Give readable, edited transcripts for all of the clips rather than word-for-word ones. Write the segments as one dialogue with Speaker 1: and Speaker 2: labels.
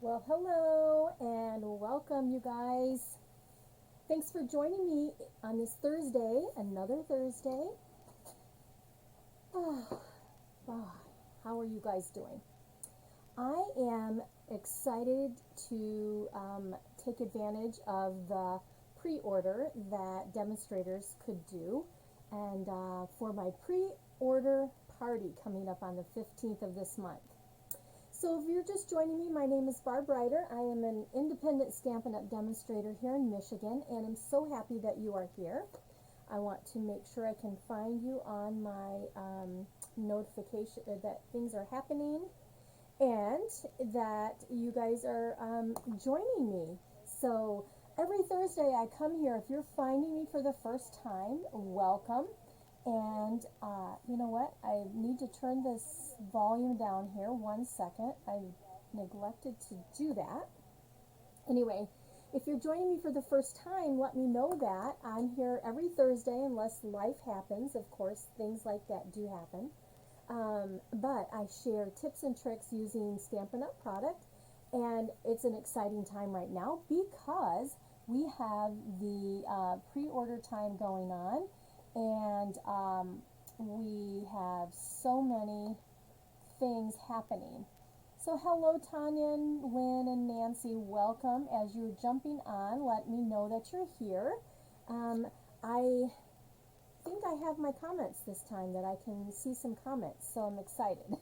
Speaker 1: Well, hello and welcome, you guys. Thanks for joining me on this Thursday, another Thursday. Oh, wow. How are you guys doing? I am excited to take advantage of the pre-order that demonstrators could do, and for my pre-order party coming up on the 15th of this month. So if you're just joining me, my name is Barb Retiring. I am an independent Stampin' Up! Demonstrator here in Michigan, and I'm so happy that you are here. I want to make sure I can find you on my notification that things are happening and that you guys are joining me. So every Thursday I come here. If you're finding me for the first time, welcome. And you know what? I need to turn this volume down here. 1 second. I neglected to do that. Anyway, if you're joining me for the first time, let me know that. I'm here every Thursday unless life happens. Of course, things like that do happen. But I share tips and tricks using Stampin' Up! Product. And it's an exciting time right now because we have the pre-order time going on. And we have so many things happening. So hello Tanya, Lynn, and Nancy, welcome. As you're jumping on, let me know that you're here. I think I have my comments this time, that I can see some comments, so I'm excited.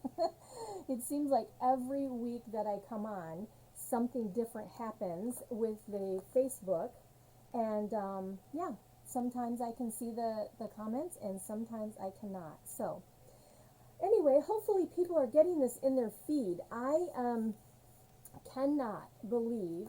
Speaker 1: It seems like every week that I come on, something different happens with the Facebook, and yeah. Sometimes I can see the comments and sometimes I cannot. So anyway, hopefully people are getting this in their feed. I cannot believe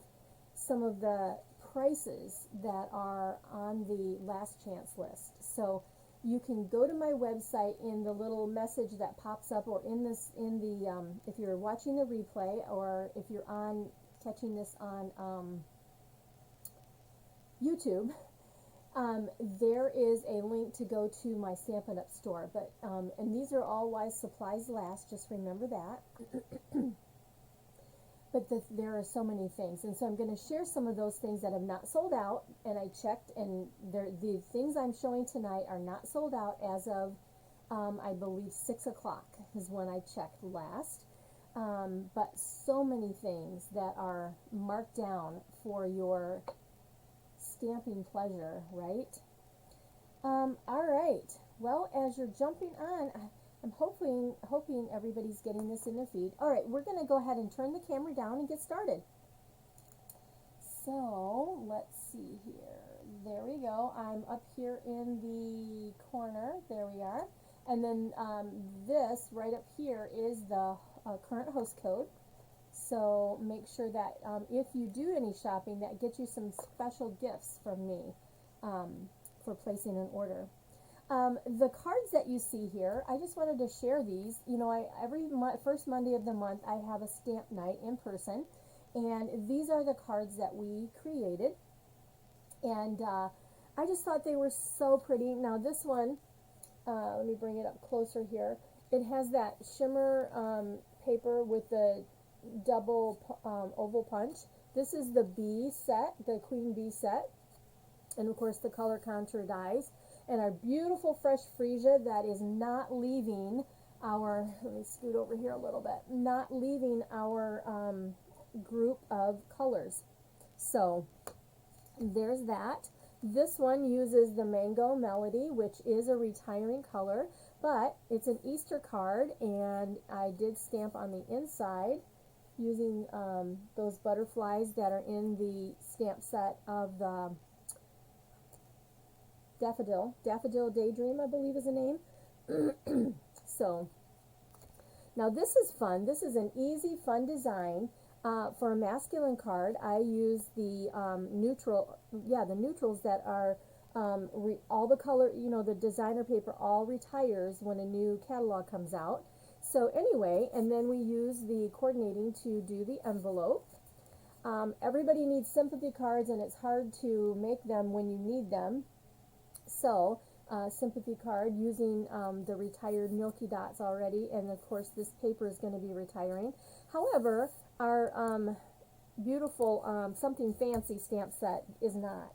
Speaker 1: some of the prices that are on the last chance list. So you can go to my website in the little message that pops up, or in the if you're watching the replay, or if you're catching this on YouTube. There is a link to go to my Stampin' Up! Store, but and these are all while supplies last, just remember that. But there are so many things, and so I'm going to share some of those things that have not sold out, and I checked, and the things I'm showing tonight are not sold out as of, I believe, 6 o'clock is when I checked last. But so many things that are marked down for your stamping pleasure, right? All right. Well, as you're jumping on, I'm hoping everybody's getting this in their feed. All right, we're going to go ahead and turn the camera down and get started. So let's see here. There we go. I'm up here in the corner. There we are. And then this right up here is the current host code. So make sure that if you do any shopping, that gets you some special gifts from me for placing an order. The cards that you see here, I just wanted to share these. You know, every first Monday of the month, I have a stamp night in person. And these are the cards that we created. And I just thought they were so pretty. Now this one, let me bring it up closer here. It has that shimmer paper with the double oval punch. This is the bee set, the queen bee set, and of course the color contour dies, and our beautiful fresh freesia that is not leaving our, let me scoot over here a little bit, not leaving our group of colors. So there's that. This one uses the Mango Melody, which is a retiring color, but it's an Easter card, and I did stamp on the inside using those butterflies that are in the stamp set of the Daffodil Daydream, I believe is the name. So now this is fun. This is an easy, fun design. For a masculine card, I use the the neutrals that are all the color, you know, the designer paper all retires when a new catalog comes out. So anyway, and then we use the coordinating to do the envelope. Everybody needs sympathy cards, and it's hard to make them when you need them. So sympathy card using the retired Milky Dots already, and of course this paper is going to be retiring. However, our beautiful something fancy stamp set is not.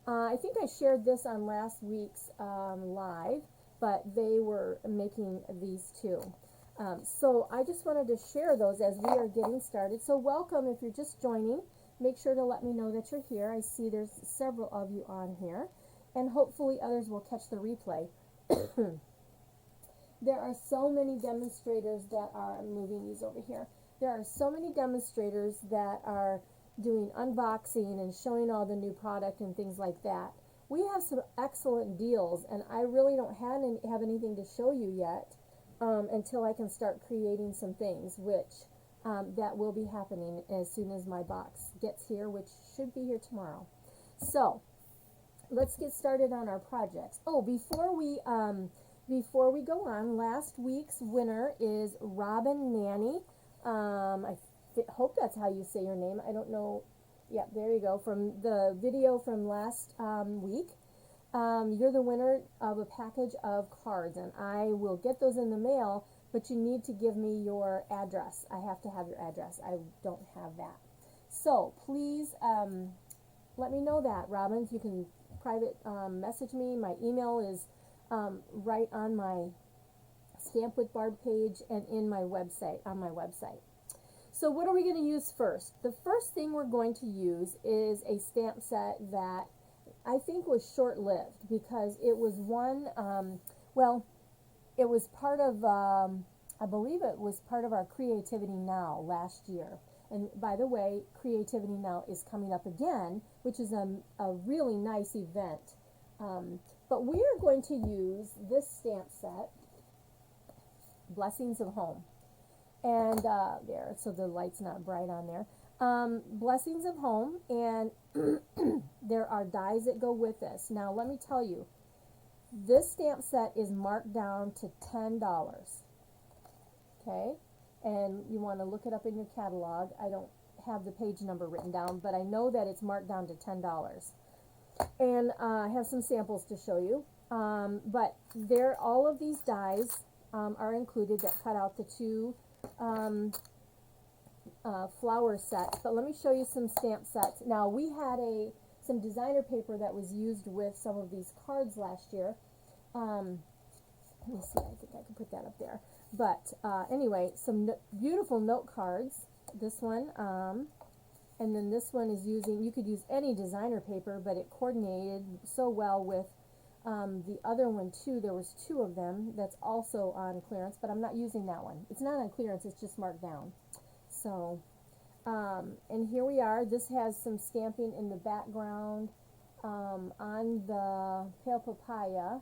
Speaker 1: I think I shared this on last week's live, but they were making these too. So I just wanted to share those as we are getting started. So welcome if you're just joining. Make sure to let me know that you're here. I see there's several of you on here, and hopefully others will catch the replay. There are so many demonstrators that are, I'm moving these over here. There are so many demonstrators that are doing unboxing and showing all the new product and things like that. We have some excellent deals, and I really don't have anything to show you yet until I can start creating some things, which that will be happening as soon as my box gets here, which should be here tomorrow. So let's get started on our projects. Oh, before we go on, last week's winner is Robin Nanny. I hope that's how you say your name. I don't know. Yeah, there you go. From the video from last week, you're the winner of a package of cards, and I will get those in the mail, but you need to give me your address. I have to have your address. I don't have that. So please let me know that, Robin. If you can private message me. My email is right on my Stamp with Barb page and in my website, on my website. So what are we going to use first? The first thing we're going to use is a stamp set that I think was short-lived because it was one, well, it was part of, I believe it was part of our Creativity Now last year. And by the way, Creativity Now is coming up again, which is a really nice event. But we are going to use this stamp set, Blessings of Home. And there, so the light's not bright on there. Blessings of Home, and there are dies that go with this. Now, let me tell you, this stamp set is marked down to $10. Okay? And you want to look it up in your catalog. I don't have the page number written down, but I know that it's marked down to $10. And I have some samples to show you. But there, all of these dies are included that cut out the two flower sets. But let me show you some stamp sets. Now, we had some designer paper that was used with some of these cards last year. Let me see, I think I can put that up there. But anyway, some beautiful note cards. This one, and then this one is using, you could use any designer paper, but it coordinated so well with the other one too. There was two of them that's also on clearance, but I'm not using that one. It's not on clearance, it's just marked down. So, and here we are. This has some stamping in the background on the pale papaya,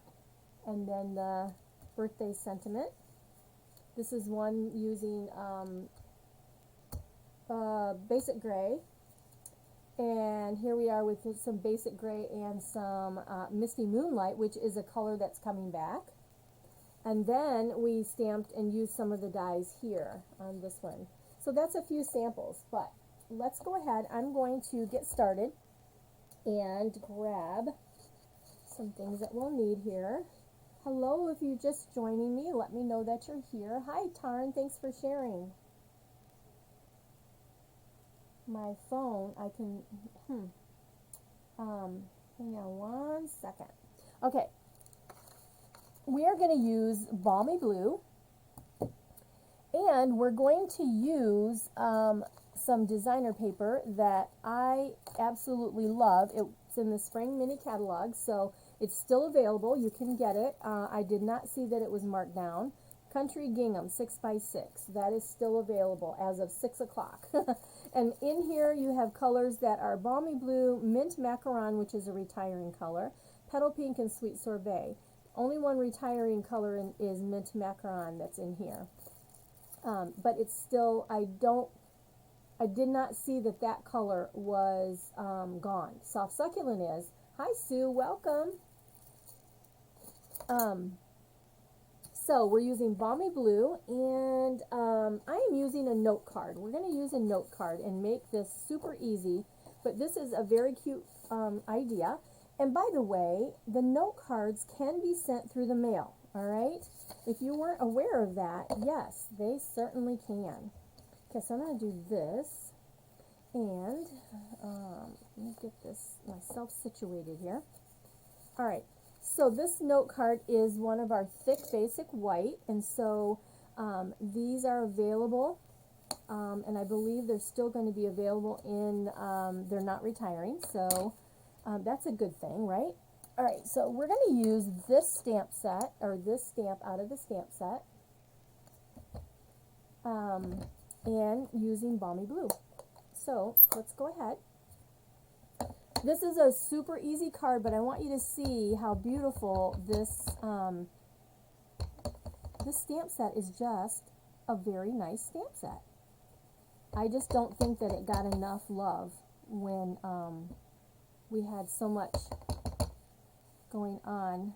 Speaker 1: and then the birthday sentiment. This is one using basic gray. And here we are with some basic gray and some Misty Moonlight, which is a color that's coming back. And then we stamped and used some of the dies here on this one. So that's a few samples, but let's go ahead. I'm going to get started and grab some things that we'll need here. Hello, if you're just joining me, let me know that you're here. Hi, Tarn, thanks for sharing. My phone, I can, hang on one second. Okay, we are going to use Balmy Blue, and we're going to use some designer paper that I absolutely love. It's in the Spring Mini Catalog, so it's still available. You can get it. I did not see that it was marked down. Country Gingham 6x6. That is still available as of 6 o'clock. And in here you have colors that are Balmy Blue, Mint Macaron, which is a retiring color, Petal Pink, and Sweet Sorbet. Only one retiring color is Mint Macaron that's in here. But it's still, I did not see that color was gone. Soft Succulent is. Hi, Sue. Welcome. So we're using Balmy Blue, and I am using a note card. We're going to use a note card and make this super easy, but this is a very cute idea. And by the way, the note cards can be sent through the mail, all right? If you weren't aware of that, yes, they certainly can. Okay, so I'm going to do this, And let me get this myself situated here. All right, so this note card is one of our thick basic white, and so these are available, and I believe they're still going to be available in, they're not retiring, so that's a good thing, right? All right, so we're going to use this stamp set, or this stamp out of the stamp set, and using Balmy Blue. So let's go ahead. This is a super easy card, but I want you to see how beautiful this this stamp set is. Just a very nice stamp set. I just don't think that it got enough love when we had so much going on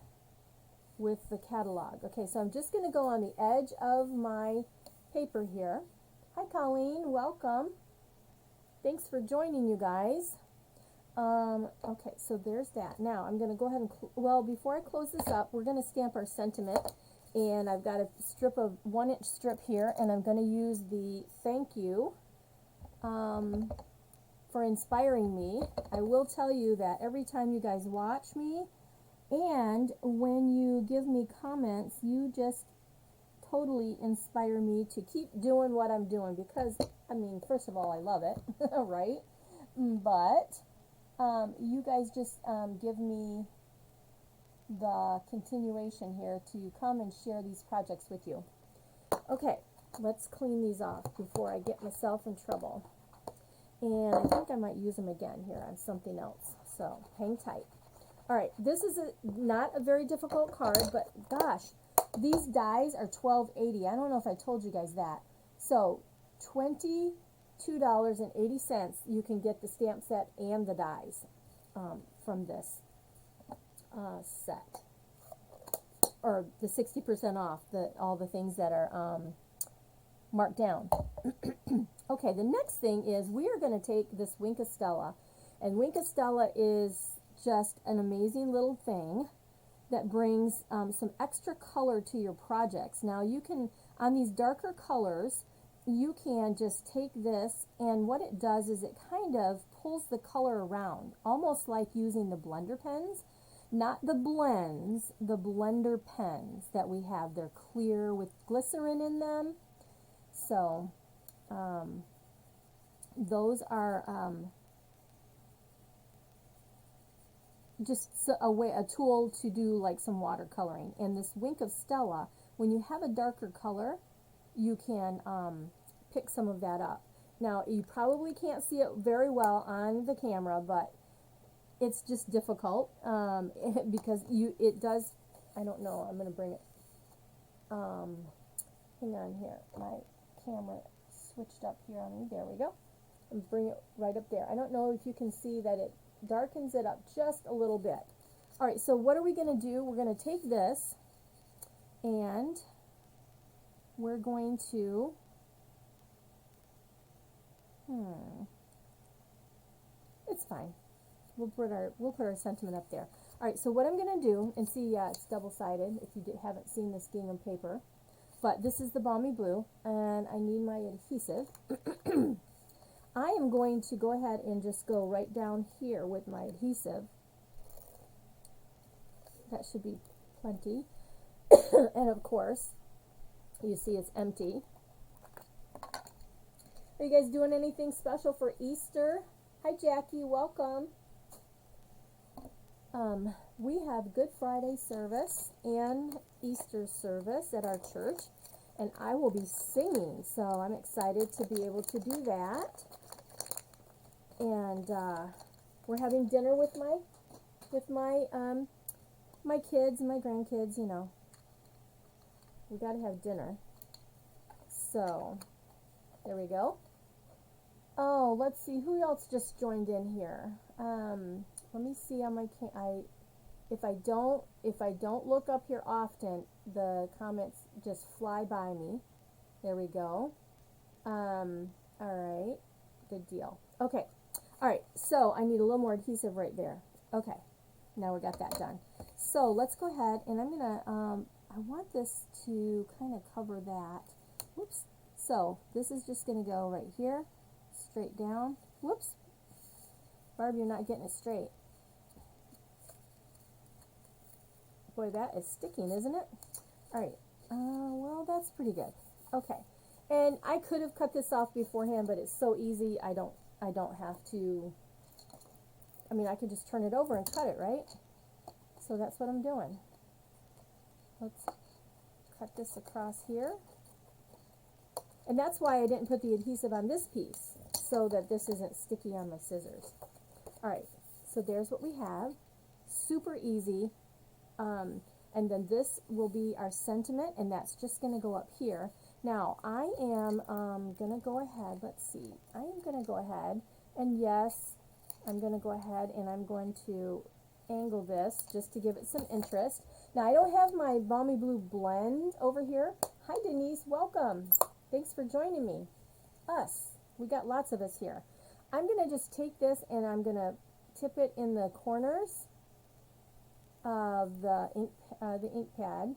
Speaker 1: with the catalog. Okay, so I'm just going to go on the edge of my paper here. Hi Colleen, welcome. Thanks for joining, you guys. Okay, so there's that. Now I'm going to go ahead and, well, before I close this up, we're going to stamp our sentiment. And I've got a strip of 1-inch strip here, and I'm going to use the thank you for inspiring me. I will tell you that every time you guys watch me and when you give me comments, you just totally inspire me to keep doing what I'm doing, because, I mean, first of all, I love it, right? But you guys just give me the continuation here to come and share these projects with you. Okay, let's clean these off before I get myself in trouble. And I think I might use them again here on something else, so hang tight. All right, this is not a very difficult card, but gosh, these dies are $12.80. I don't know if I told you guys that. So $22.80 you can get the stamp set and the dies from this set, or the 60% off all the things that are marked down. Okay, the next thing is we are going to take this Wink of Stella, and Wink of Stella is just an amazing little thing that brings some extra color to your projects. Now you can, on these darker colors, you can just take this, and what it does is it kind of pulls the color around, almost like using the blender pens. Not the blends, the blender pens that we have. They're clear with glycerin in them. So those are just a tool to do like some watercoloring. And this Wink of Stella, when you have a darker color, you can pick some of that up. Now, you probably can't see it very well on the camera, but it's just difficult because it does, I don't know, I'm going to bring it, hang on here, my camera switched up here on me, there we go, and bring it right up there. I don't know if you can see that it darkens it up just a little bit. All right, so what are we going to do? We're going to take this and we're going to, it's fine. We'll put our sentiment up there. All right, so what I'm going to do, and see, yeah, it's double-sided if you haven't seen this gingham paper, but this is the Balmy Blue, and I need my adhesive. I am going to go ahead and just go right down here with my adhesive. That should be plenty. And of course, you see it's empty. Are you guys doing anything special for Easter? Hi Jackie, welcome. We have Good Friday service and Easter service at our church, and I will be singing, so I'm excited to be able to do that. And we're having dinner with my my kids and my grandkids. You know, we got to have dinner. So there we go. Oh, let's see who else just joined in here. Let me see on my if I don't look up here often, the comments just fly by me. There we go. All right, good deal. Okay, all right. So I need a little more adhesive right there. Okay, now we got that done. So let's go ahead, and I'm gonna. I want this to kind of cover that. Whoops. So this is just gonna go right here, straight down. Whoops. Barb, you're not getting it straight. Boy, that is sticking, isn't it? All right. Well, that's pretty good. Okay. And I could have cut this off beforehand, but it's so easy. I don't have to. I mean, I could just turn it over and cut it, right? So that's what I'm doing. Let's cut this across here. And that's why I didn't put the adhesive on this piece, so that this isn't sticky on my scissors. All right, so there's what we have. Super easy. And then this will be our sentiment, and that's just going to go up here. Now, I am going to go ahead, let's see. I am going to go ahead, and yes, I'm going to go ahead and I'm going to angle this just to give it some interest. Now, I don't have my Balmy Blue blend over here. Hi, Denise. Welcome. Thanks for joining me. Us. We got lots of us here. I'm going to just take this and I'm going to tip it in the corners of the ink pad,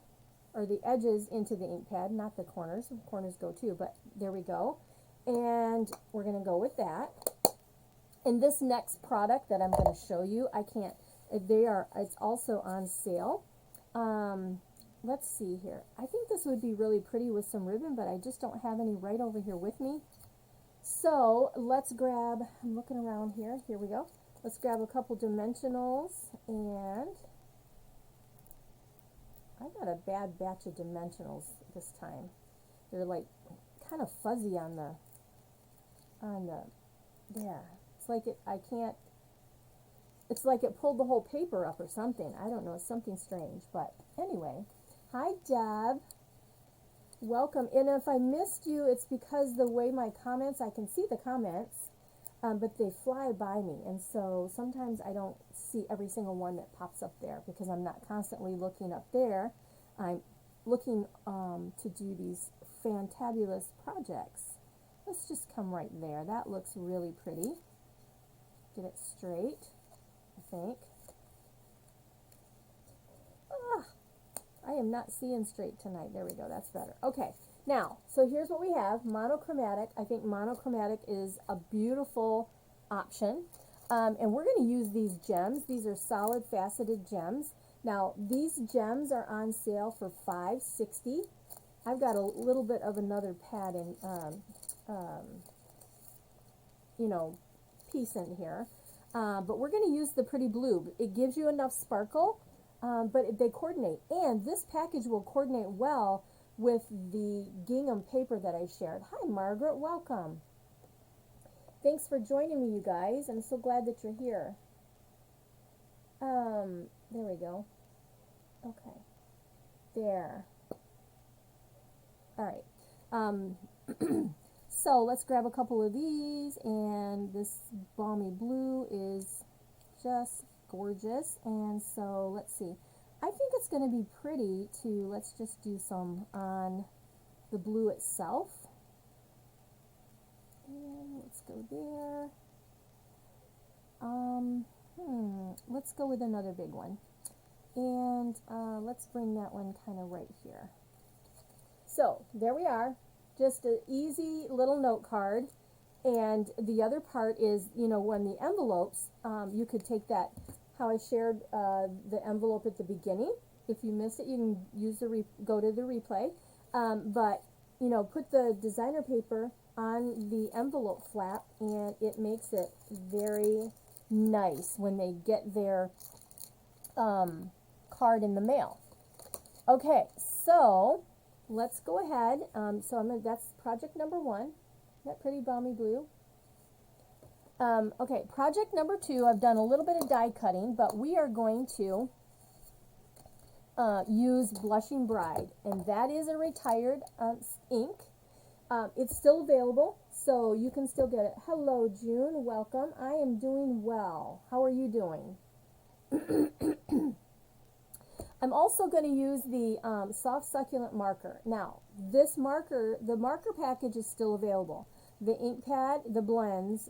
Speaker 1: or the edges into the ink pad, not the corners. The corners go too, but there we go. And we're going to go with that. And this next product that I'm going to show you, it's also on sale. Let's see here. I think this would be really pretty with some ribbon, but I just don't have any right over here with me. So let's grab, I'm looking around here. Here we go. Let's grab a couple dimensionals, and I got a bad batch of dimensionals this time. They're like kind of fuzzy on the there. It's like it's like it pulled the whole paper up or something. I don't know, it's something strange, but anyway. Hi, Deb. Welcome. And if I missed you, it's because the way my comments, I can see the comments, but they fly by me, and so sometimes I don't see every single one that pops up there because I'm not constantly looking up there. I'm looking to do these fantabulous projects. Let's just come right there. That looks really pretty. Get it straight, I think. I am not seeing straight tonight. There we go. That's better. Okay. Now, so here's what we have. Monochromatic. I think monochromatic is a beautiful option. And we're going to use these gems. These are solid faceted gems. Now, these gems are on sale for $5.60. I've got a little bit of another padding, piece in here. But we're going to use the pretty blue. It gives you enough sparkle, but they coordinate. And this package will coordinate well with the gingham paper that I shared. Hi, Margaret. Welcome. Thanks for joining me, you guys. I'm so glad that you're here. There we go. Okay. There. All right. So let's grab a couple of these, and this balmy blue is just gorgeous. And so let's see. I think it's going to be pretty to, let's just do some on the blue itself. And let's go there. Let's go with another big one. And let's bring that one kind of right here. So there we are. Just an easy little note card. And the other part is, when the envelopes, you could take that, how I shared the envelope at the beginning. If you missed it, you can use go to the replay. But, put the designer paper on the envelope flap, and it makes it very nice when they get their card in the mail. Okay, so let's go ahead. That's project number 1. That pretty balmy blue. Okay, project number 2, I've done a little bit of die cutting, but we are going to use Blushing Bride, and that is a retired ink. It's still available, so you can still get it. Hello, June. Welcome. I am doing well. How are you doing? I'm also going to use the soft succulent marker. Now, this marker, the marker package is still available. The ink pad, the blends,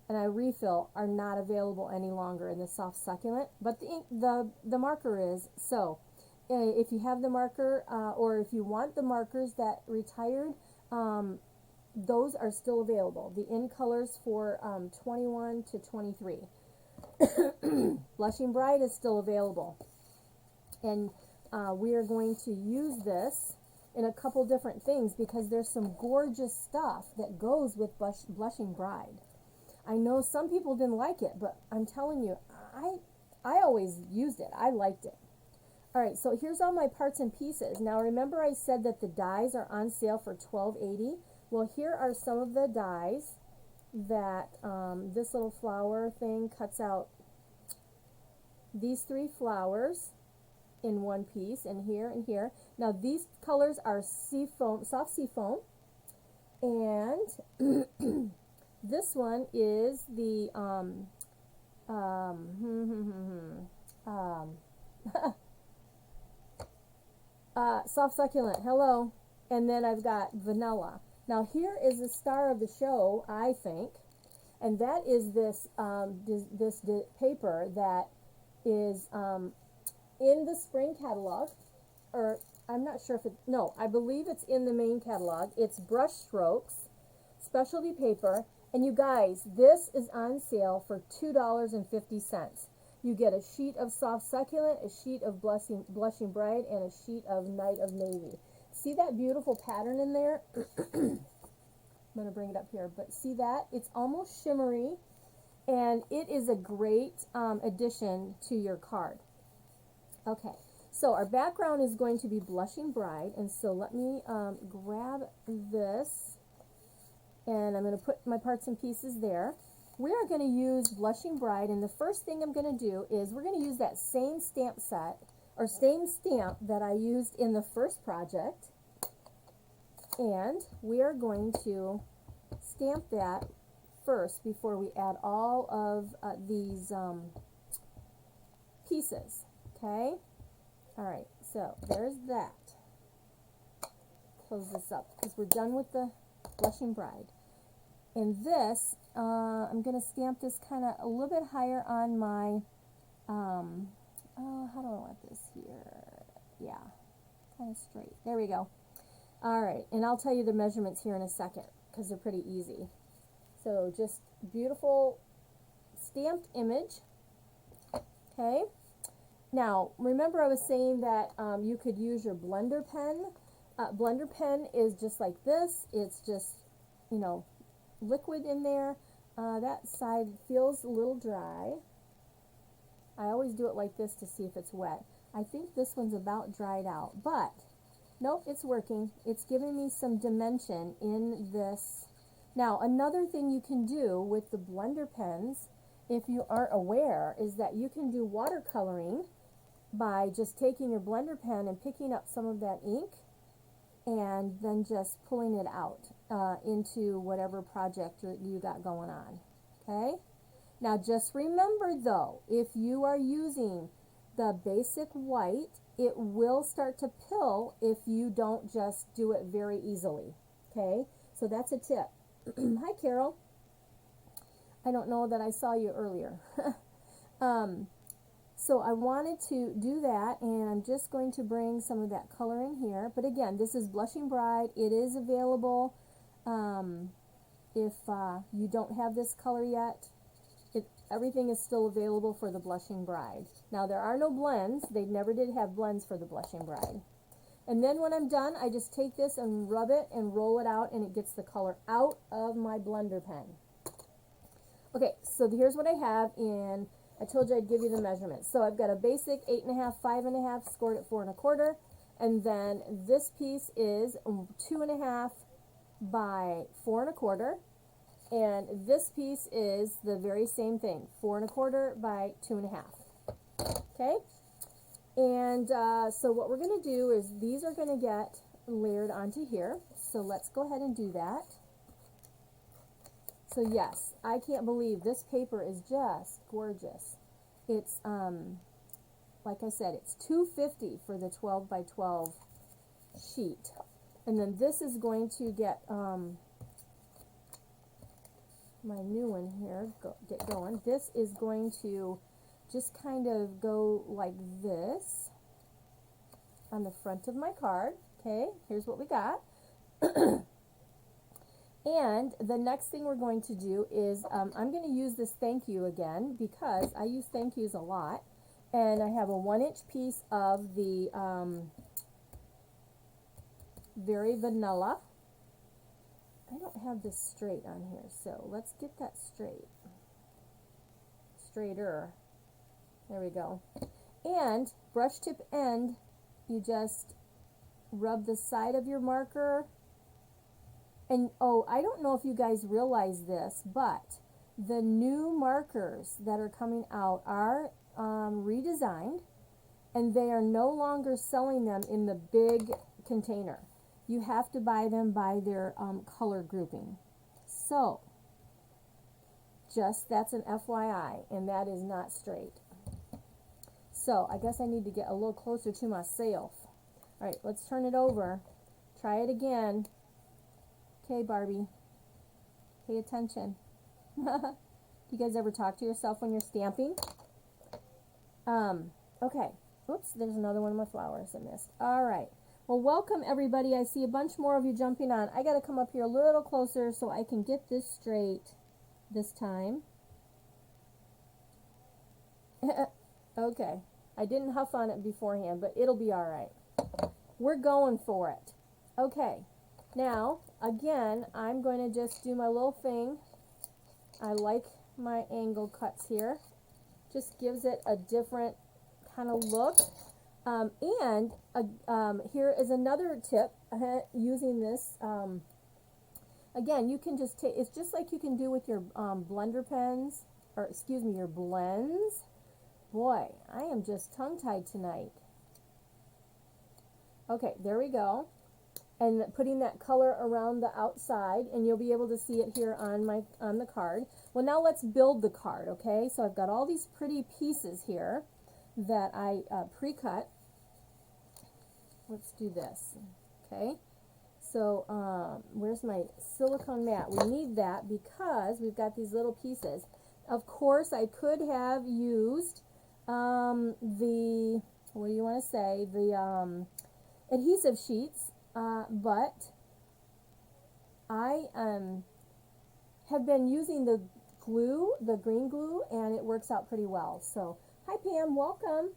Speaker 1: and I refill are not available any longer in the soft succulent, but the marker is. So, if you have the marker, or if you want the markers that retired, those are still available. The in colors for 21 to 23. Blushing Bride is still available. And we are going to use this in a couple different things because there's some gorgeous stuff that goes with Blushing Bride. I know some people didn't like it, but I'm telling you, I always used it. I liked it. All right, so here's all my parts and pieces. Now remember I said that the dies are on sale for $12.80. Well, here are some of the dies that this little flower thing cuts out these 3 flowers in one piece, and here and here. Now these colors are seafoam, soft seafoam, and this one is the soft succulent. Hello. And then I've got vanilla. Now here is the star of the show, I think, and that is this this paper that is in the spring catalog, or I'm not sure if it, no, I believe it's in the main catalog. It's Brush Strokes specialty paper, and you guys, this is on sale for $2.50. You get a sheet of soft succulent, a sheet of blushing bride, and a sheet of night of navy. See that beautiful pattern in there? I'm going to bring it up here, but see that? It's almost shimmery, and it is a great addition to your card. Okay, so our background is going to be Blushing Bride, and so let me grab this, and I'm going to put my parts and pieces there. We are going to use Blushing Bride, and the first thing I'm going to do is we're going to use that same stamp set, or same stamp that I used in the first project, and we are going to stamp that first before we add all of these pieces. Okay? Alright, so there's that. Close this up because we're done with the Blushing Bride. And this, I'm going to stamp this kind of a little bit higher on my, how do I want this here? Yeah, kind of straight. There we go. Alright, and I'll tell you the measurements here in a second because they're pretty easy. So just beautiful stamped image. Okay? Now, remember I was saying that you could use your blender pen. Blender pen is just like this. It's just, you know, liquid in there. That side feels a little dry. I always do it like this to see if it's wet. I think this one's about dried out, but nope, it's working. It's giving me some dimension in this. Now, another thing you can do with the blender pens, if you aren't aware, is that you can do watercoloring by just taking your blender pen and picking up some of that ink and then just pulling it out into whatever project you got going on. Okay? Now just remember though, if you are using the basic white, it will start to pill if you don't just do it very easily. Okay? So that's a tip. Hi Carol. I don't know that I saw you earlier. So I wanted to do that, and I'm just going to bring some of that color in here. But again, this is Blushing Bride. It is available. If you don't have this color yet, everything is still available for the Blushing Bride. Now, there are no blends. They never did have blends for the Blushing Bride. And then when I'm done, I just take this and rub it and roll it out, and it gets the color out of my blender pen. Okay, so here's what I have in... I told you I'd give you the measurements. So I've got a basic 8.5, 5.5, scored at 4 1/4, and then this piece is 2.5 by 4 1/4, and this piece is the very same thing, 4 1/4 by 2.5. Okay, and so what we're going to do is these are going to get layered onto here. So let's go ahead and do that. So yes, I can't believe this paper is just gorgeous. It's, like I said, it's $2.50 for the 12 by 12 sheet. And then this is going to get, my new one here, get going. This is going to just kind of go like this on the front of my card. Okay, here's what we got. And the next thing we're going to do is, I'm going to use this thank you again because I use thank yous a lot. And I have a 1-inch piece of the Very Vanilla. I don't have this straight on here, so let's get that straight. Straighter. There we go. And brush tip end, you just rub the side of your marker. And oh, I don't know if you guys realize this, but the new markers that are coming out are redesigned, and they are no longer selling them in the big container. You have to buy them by their color grouping. So, that's an FYI, and that is not straight. So, I guess I need to get a little closer to myself. Alright, let's turn it over. Try it again. Okay, Barbie. Pay attention. Do you guys ever talk to yourself when you're stamping? Okay. Oops, there's another one of my flowers I missed. Alright. Well, welcome everybody. I see a bunch more of you jumping on. I got to come up here a little closer so I can get this straight this time. Okay. I didn't huff on it beforehand, but it'll be alright. We're going for it. Okay. Now, again, I'm going to just do my little thing. I like my angle cuts here. Just gives it a different kind of look. Here is another tip using this. Again, you can just take, it's just like you can do with your blender pens, or excuse me, your blends. Boy, I am just tongue-tied tonight. Okay, there we go. And putting that color around the outside, and you'll be able to see it here on the card. Well, now let's build the card, okay? So I've got all these pretty pieces here that I pre-cut. Let's do this, okay? So where's my silicone mat? We need that because we've got these little pieces. Of course, I could have used the, what do you want to say, the adhesive sheets, but I have been using the glue, the green glue, and it works out pretty well. So, hi Pam, welcome.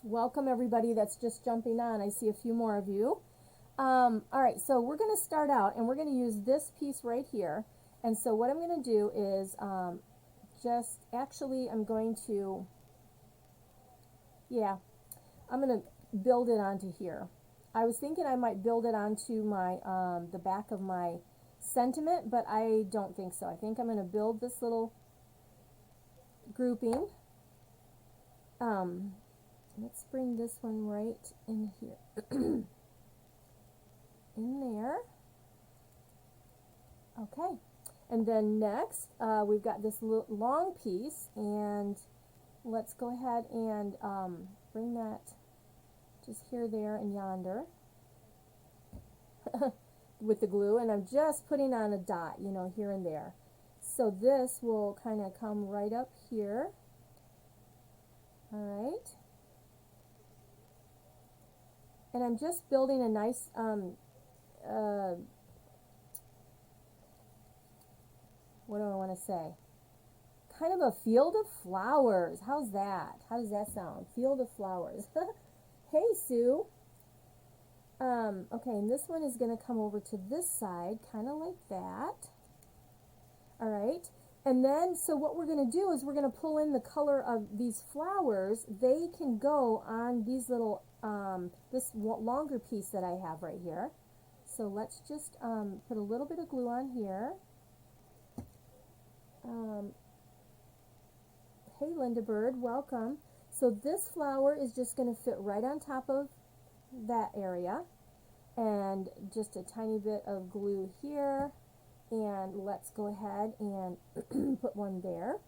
Speaker 1: Welcome everybody that's just jumping on. I see a few more of you. Alright, so we're going to start out and we're going to use this piece right here. And so what I'm going to do is I'm going to, I'm going to build it onto here. I was thinking I might build it onto my the back of my sentiment, but I don't think so. I think I'm going to build this little grouping. Let's bring this one right in here. In there. Okay. And then next, we've got this long piece, and let's go ahead and bring that just here, there, and yonder with the glue, and I'm just putting on a dot, you know, here and there. So this will kind of come right up here. Alright. And I'm just building a nice, what do I want to say? Kind of a field of flowers. How's that? How does that sound? Field of flowers. Hey, Sue. Okay, and this one is going to come over to this side, kind of like that. All right. And then, so what we're going to do is we're going to pull in the color of these flowers. They can go on these little, this longer piece that I have right here. So let's just put a little bit of glue on here. Hey, Linda Bird, welcome. So this flower is just going to fit right on top of that area. And just a tiny bit of glue here. And let's go ahead and put one there.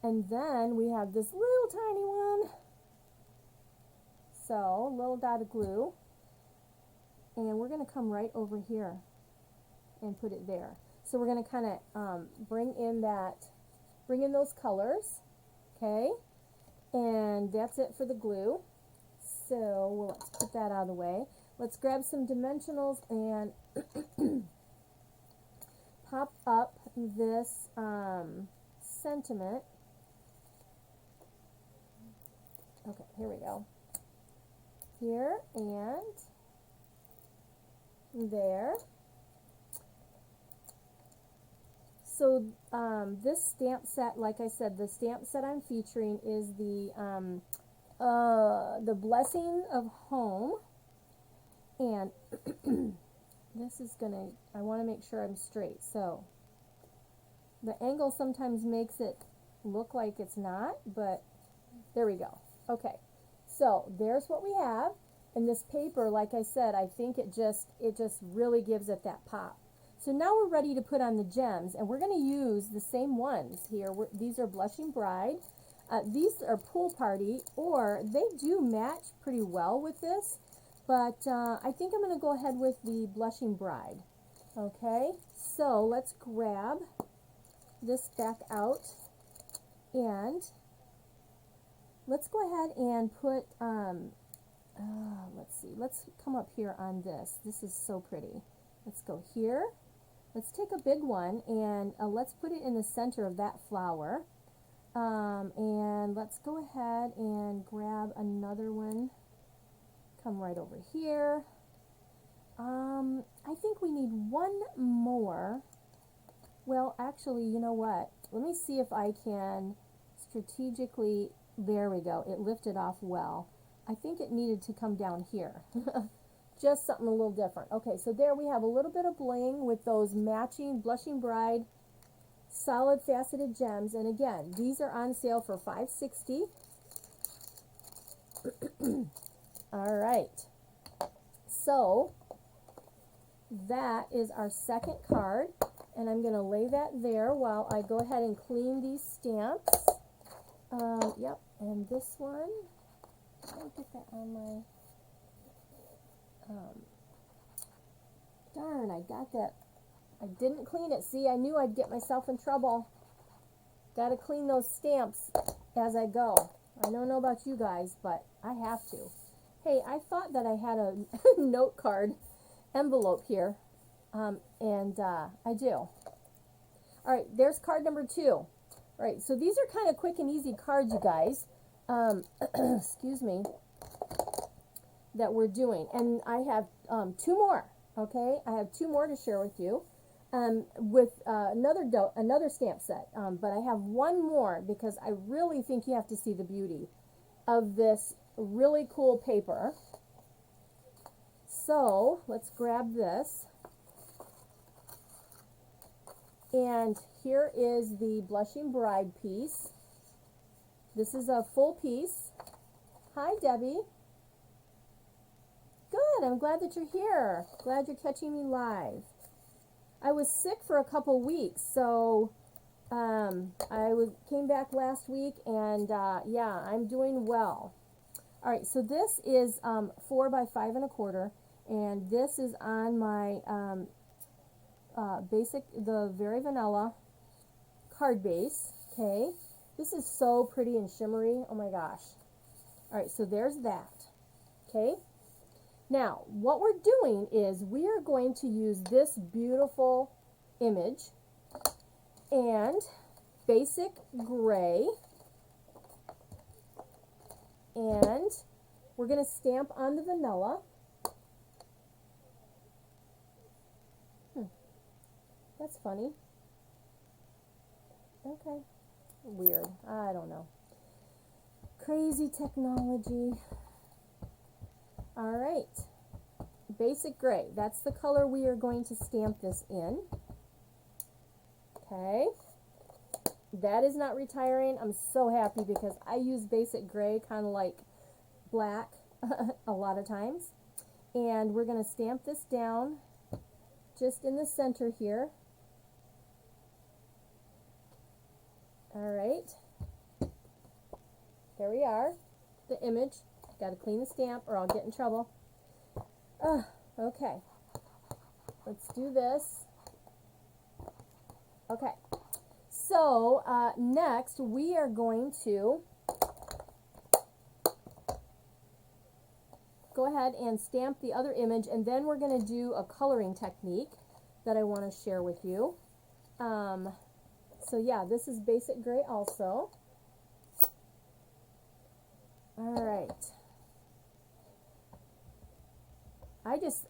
Speaker 1: And then we have this little tiny one. So, little dot of glue. And we're going to come right over here and put it there. So we're going to kind of bring in those colors. Okay. And that's it for the glue. So let's put that out of the way. let's grab some dimensionals and pop up this sentiment. Okay, here we go. Here and there. So this stamp set, like I said, the stamp set I'm featuring is the Blessing of Home, and this is gonna, I want to make sure I'm straight. So the angle sometimes makes it look like it's not, but there we go. Okay, so there's what we have, and this paper, like I said, I think it just really gives it that pop. So now we're ready to put on the gems, and we're going to use the same ones here. These are Blushing Bride. These are Pool Party, or they do match pretty well with this, but I think I'm going to go ahead with the Blushing Bride. Okay, so let's grab this back out, and let's go ahead and put, let's see, let's come up here on this. This is so pretty. Let's go here. Let's take a big one, and let's put it in the center of that flower. And let's go ahead and grab another one. Come right over here. I think we need one more. Well, actually, you know what? Let me see if I can strategically, there we go. It lifted off well. I think it needed to come down here. Just something a little different. Okay, so there we have a little bit of bling with those matching Blushing Bride solid faceted gems. And again, these are on sale for $5.60. All right. So that is our second card. And I'm going to lay that there while I go ahead and clean these stamps. Yep, and this one, I'll get that on my... darn, I got that. I didn't clean it. See, I knew I'd get myself in trouble. Got to clean those stamps as I go. I don't know about you guys, but I have to. Hey, I thought that I had a note card envelope here, and I do. All right, there's card number 2. All right, so these are kind of quick and easy cards, you guys. Excuse me. That we're doing, and I have 2 more. Okay, I have 2 more to share with you, with another stamp set. But I have one more because I really think you have to see the beauty of this really cool paper. So let's grab this, and here is the Blushing Bride piece. This is a full piece. Hi, Debbie. Good, I'm glad that you're here. Glad you're catching me live. I was sick for a couple weeks, so came back last week, and yeah, I'm doing well. All right, so this is 4 by 5 1/4, and this is on my basic, the Very Vanilla card base. Okay, this is so pretty and shimmery. Oh my gosh. All right, so there's that. Okay. Now, what we're doing is we are going to use this beautiful image and basic gray, and we're going to stamp on the vanilla. That's funny. Okay. Weird. I don't know. Crazy technology. All right, basic gray, that's the color we are going to stamp this in. Okay, that is not retiring. I'm so happy because I use basic gray, kind of like black a lot of times. And we're going to stamp this down just in the center here. All right, there we are, the image. Got to clean the stamp or I'll get in trouble. Okay. Let's do this. Okay. So, next we are going to go ahead and stamp the other image, and then we're going to do a coloring technique that I want to share with you. So yeah, this is basic gray also. All right. I just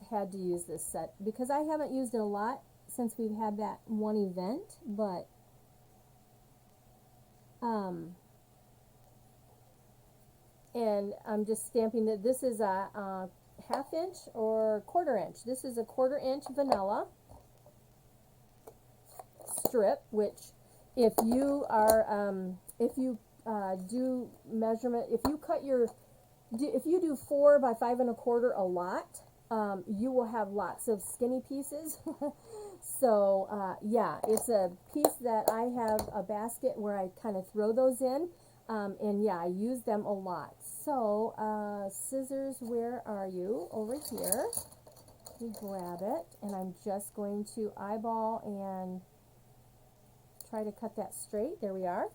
Speaker 1: had to use this set because I haven't used it a lot since we've had that one event, but and I'm just stamping that this is a ½ inch or ½ inch. This is a ½ inch vanilla strip, which if you are do measurement, if you do 4 by 5 1/4 a lot, you will have lots of skinny pieces. So yeah, it's a piece that I have a basket where I kind of throw those in, and yeah, I use them a lot. So scissors, where are you? Over here. Let me grab it, and I'm just going to eyeball and try to cut that straight. There we are.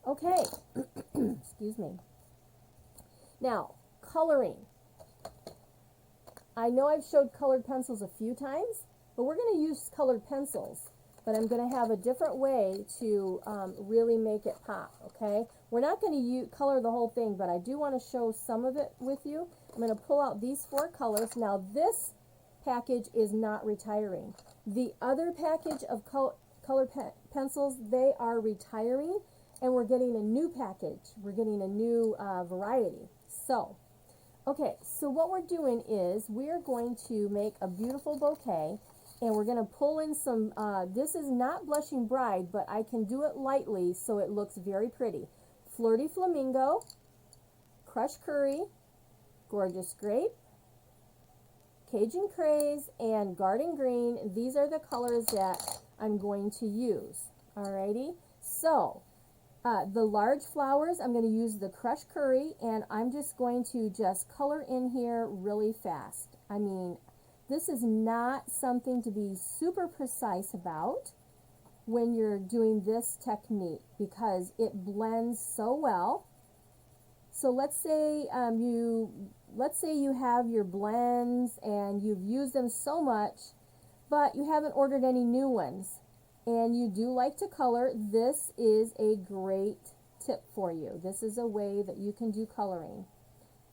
Speaker 1: Okay. Excuse me. Now, coloring. I know I've showed colored pencils a few times, but we're going to use colored pencils. But I'm going to have a different way to really make it pop, okay? We're not going to color the whole thing, but I do want to show some of it with you. I'm going to pull out these 4 colors. Now, this package is not retiring. The other package of colored pencils, they are retiring, and we're getting a new package. We're getting a new variety. So, okay, so what we're doing is we're going to make a beautiful bouquet, and we're going to pull in some, this is not Blushing Bride, but I can do it lightly so it looks very pretty. Flirty Flamingo, Crushed Curry, Gorgeous Grape, Cajun Craze, and Garden Green. These are the colors that I'm going to use. Alrighty, so the large flowers, I'm going to use the Crushed Curry, and I'm just going to just color in here really fast. I mean, this is not something to be super precise about when you're doing this technique because it blends so well. So let's say you have your blends and you've used them so much, but you haven't ordered any new ones, and you do like to color. This is a great tip for you. This is a way that you can do coloring.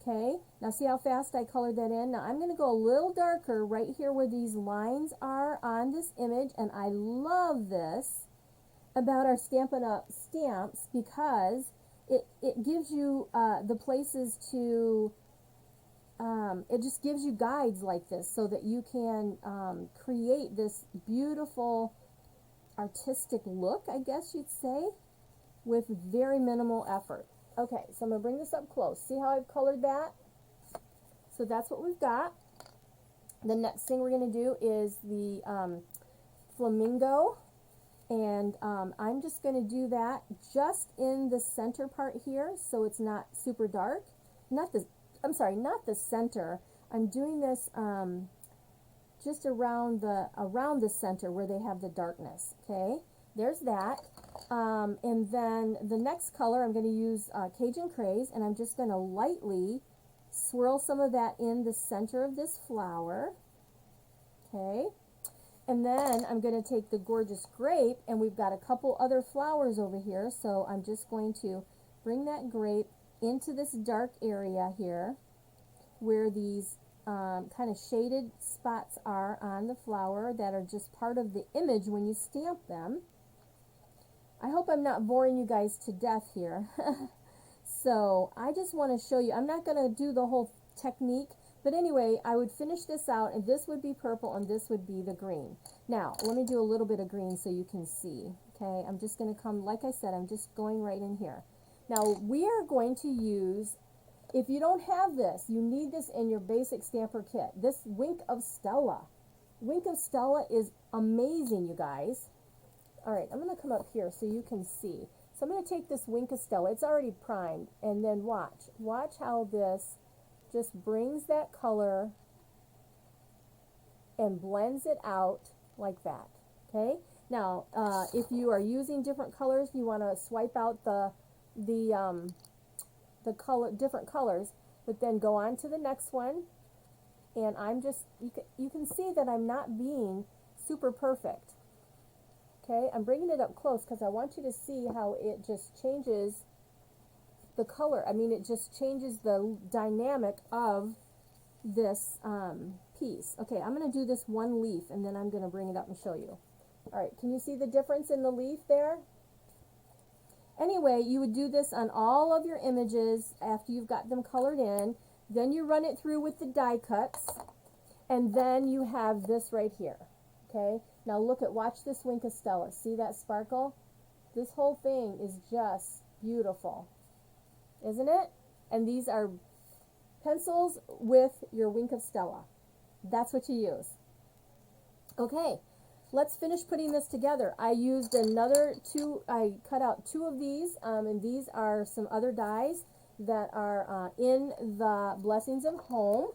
Speaker 1: Okay, now see how fast I colored that in? Now I'm going to go a little darker right here where these lines are on this image, and I love this about our Stampin' Up stamps because it gives you the places to, it just gives you guides like this so that you can create this beautiful artistic look, I guess you'd say, with very minimal effort. Okay, so I'm going to bring this up close. See how I've colored that? So that's what we've got. The next thing we're going to do is the flamingo, and I'm just going to do that just in the center part here, so it's not super dark. Not the center. I'm doing this just around the center where they have the darkness. Okay, there's that. And then the next color, I'm going to use Cajun Craze, and I'm just going to lightly swirl some of that in the center of this flower. Okay, and then I'm going to take the Gorgeous Grape, and we've got a couple other flowers over here, so I'm just going to bring that grape into this dark area here where these kind of shaded spots are on the flower that are just part of the image when you stamp them. I hope I'm not boring you guys to death here. So I just want to show you, I'm not going to do the whole technique, but anyway, I would finish this out, and this would be purple, and this would be the green. Now, let me do a little bit of green so you can see. Okay, I'm just going to come, like I said, I'm just going right in here. Now, we are going to use, if you don't have this, you need this in your basic stamper kit. This Wink of Stella. Wink of Stella is amazing, you guys. All right, I'm going to come up here so you can see. So I'm going to take this Wink of Stella. It's already primed, and then watch how this just brings that color and blends it out like that. Okay. Now, if you are using different colors, you want to swipe out the different colors. but then go on to the next one. And I'm just, you can see that I'm not being super perfect. Okay, I'm bringing it up close because I want you to see how it just changes the color. I mean, it just changes the dynamic of this piece. Okay, I'm going to do this one leaf and then I'm going to bring it up and show you. All right, can you see the difference in the leaf there? Anyway, you would do this on all of your images after you've got them colored in. Then you run it through with the die cuts, and then you have this right here. Okay, now look at, watch this Wink of Stella. See that sparkle? This whole thing is just beautiful, isn't it? And these are pencils with your Wink of Stella. That's what you use. Okay, let's finish putting this together. I used another two, I cut out two of these, and these are some other dies that are in the Blessings of Home.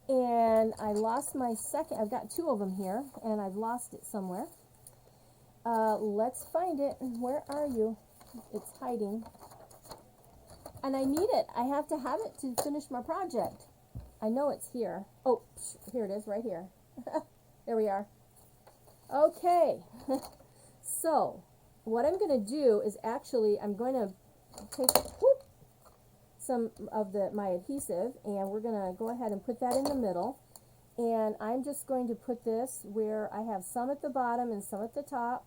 Speaker 1: And I lost my second, I've got two of them here, and I've lost it somewhere. Let's find it. Where are you? It's hiding. And I need it. I have to have it to finish my project. I know it's here. Oh, here it is, right here. There we are. Okay. So, what I'm going to do is actually, I'm going to take some of my adhesive, and we're going to go ahead and put that in the middle. And I'm just going to put this where I have some at the bottom and some at the top,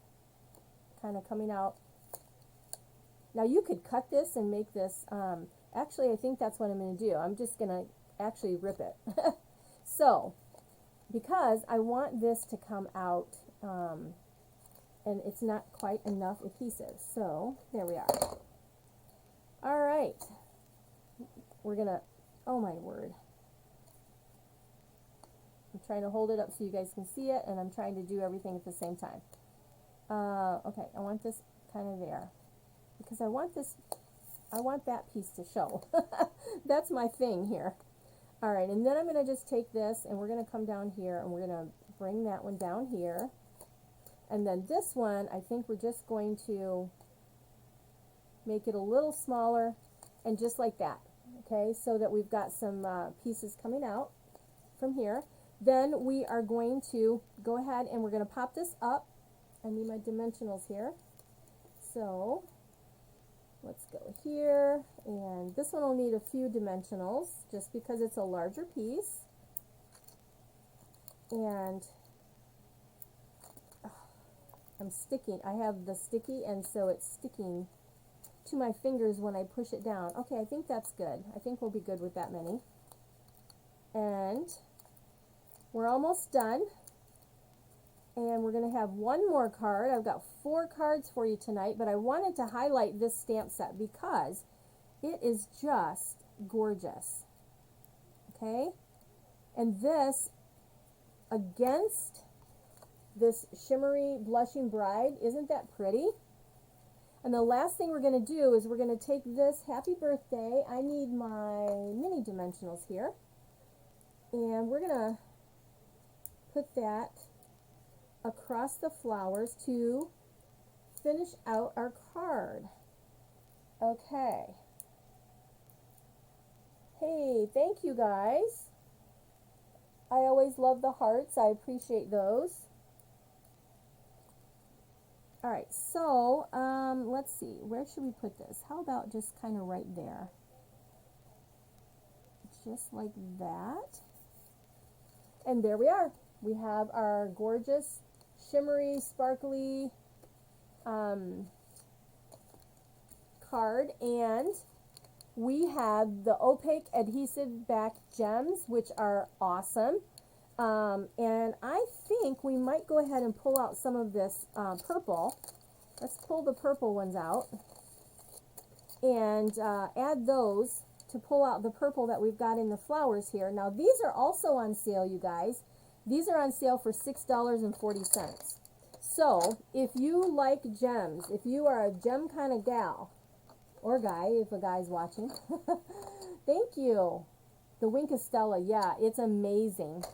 Speaker 1: kind of coming out. Now you could cut this and make this, actually I think that's what I'm going to do. I'm just going to actually rip it. So, because I want this to come out, and it's not quite enough adhesive. So, there we are. Alright. We're going to, oh my word. I'm trying to hold it up so you guys can see it, and I'm trying to do everything at the same time. Okay, I want this kind of there. Because I want this, I want that piece to show. That's my thing here. Alright, and then I'm going to just take this, and we're going to come down here, and we're going to bring that one down here. And then this one, I think we're just going to make it a little smaller, and just like that. Okay, so that we've got some pieces coming out from here. Then we are going to go ahead and we're going to pop this up. I need my dimensionals here. So, let's go here, and this one will need a few dimensionals just because it's a larger piece. And I'm sticking, I have the sticky, and so it's sticking to my fingers when I push it down. Okay, I think that's good. I think we'll be good with that many. And we're almost done. And we're going to have one more card. I've got 4 cards for you tonight, but I wanted to highlight this stamp set because it is just gorgeous. Okay? And this, against this shimmery Blushing Bride, isn't that pretty? And the last thing we're going to do is we're going to take this Happy Birthday. I need my mini dimensionals here. And we're going to put that across the flowers to finish out our card. Okay. Hey, thank you guys. I always love the hearts. I appreciate those. Alright, so let's see, where should we put this? How about just kind of right there? Just like that. And there we are. We have our gorgeous, shimmery, sparkly card, and we have the opaque adhesive back gems, which are awesome. And I think we might go ahead and pull out some of this purple. Let's pull the purple ones out and add those to pull out the purple that we've got in the flowers here. Now these are also on sale, you guys. These are on sale for $6.40. So if you like gems, if you are a gem kind of gal, or guy, if a guy's watching, thank you. The Wink of Stella, yeah, it's amazing.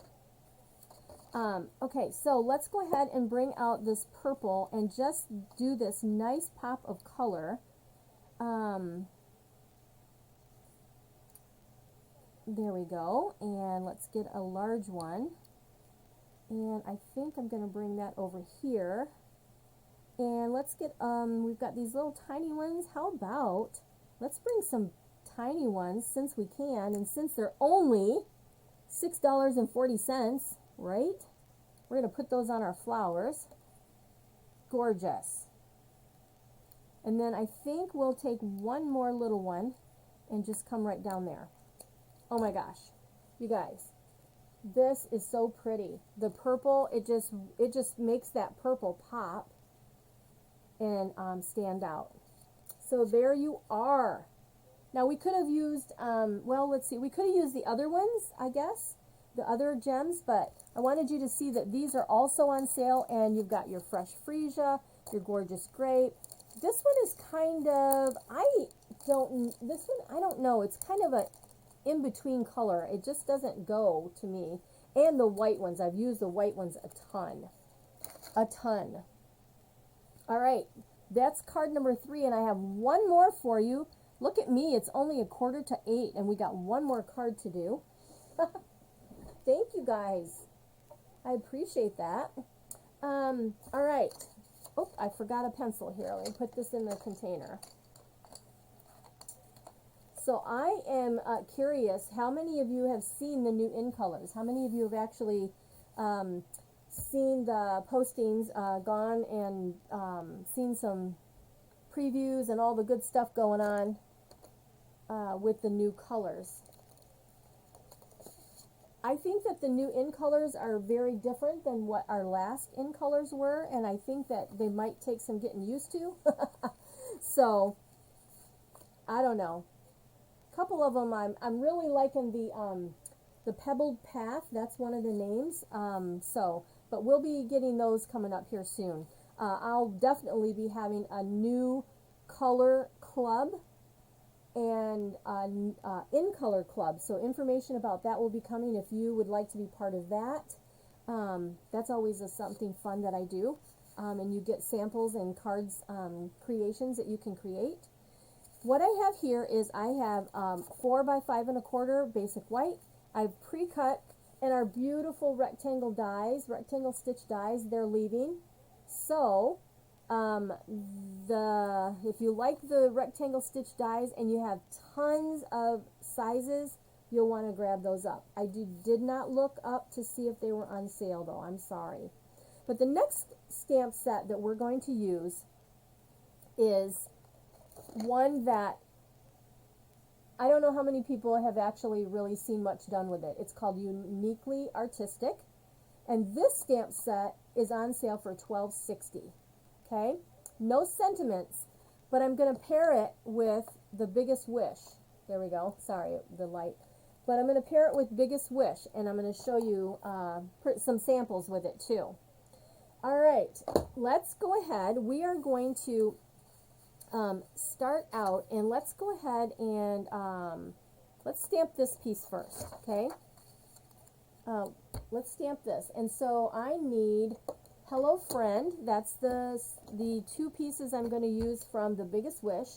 Speaker 1: Okay, so let's go ahead and bring out this purple and just do this nice pop of color. There we go. And let's get a large one. And I think I'm going to bring that over here. And let's get, we've got these little tiny ones. How about, let's bring some tiny ones since we can. And since they're only $6.40, right? We're going to put those on our flowers. Gorgeous. And then I think we'll take one more little one and just come right down there. Oh my gosh, you guys, this is so pretty. The purple, it just makes that purple pop and stand out. So there you are. Now we could have used, well, let's see, we could have used the other ones, I guess, the other gems, but I wanted you to see that these are also on sale, and you've got your fresh freesia, your gorgeous grape. This one is kind of, I don't know, it's kind of a in-between color. It just doesn't go to me. And the white ones, I've used the white ones a ton. All right, that's card number 3, and I have one more for you. Look at me, it's only 7:45, and we got one more card to do. Thank you guys. I appreciate that. All right. Oh, I forgot a pencil here. Let me put this in the container. So I am curious, how many of you have seen the new in colors? How many of you have actually seen the postings, gone and seen some previews and all the good stuff going on with the new colors? I think that the new in colors are very different than what our last in colors were, and I think that they might take some getting used to. So I don't know. A couple of them I'm really liking the Pebbled Path. That's one of the names. But we'll be getting those coming up here soon. I'll definitely be having a new color club and in color club. So information about that will be coming if you would like to be part of that. That's always something fun that I do. And you get samples and cards, creations that you can create. What I have here is I have 4 by 5 1/4 basic white. I've pre-cut, and our beautiful rectangle dies, rectangle stitch dies, they're leaving. So if you like the rectangle stitch dies and you have tons of sizes, you'll want to grab those up. I did not look up to see if they were on sale though, I'm sorry. But the next stamp set that we're going to use is one that I don't know how many people have actually really seen much done with it. It's called Uniquely Artistic, and this stamp set is on sale for $12.60. Okay, no sentiments, but I'm going to pair it with the Biggest Wish. There we go. Sorry, the light. But I'm going to pair it with Biggest Wish, and I'm going to show you some samples with it too. All right, let's go ahead. We are going to start out, and let's go ahead and let's stamp this piece first, okay? Let's stamp this. And so I need Hello Friend. That's the 2 pieces I'm going to use from the Biggest Wish.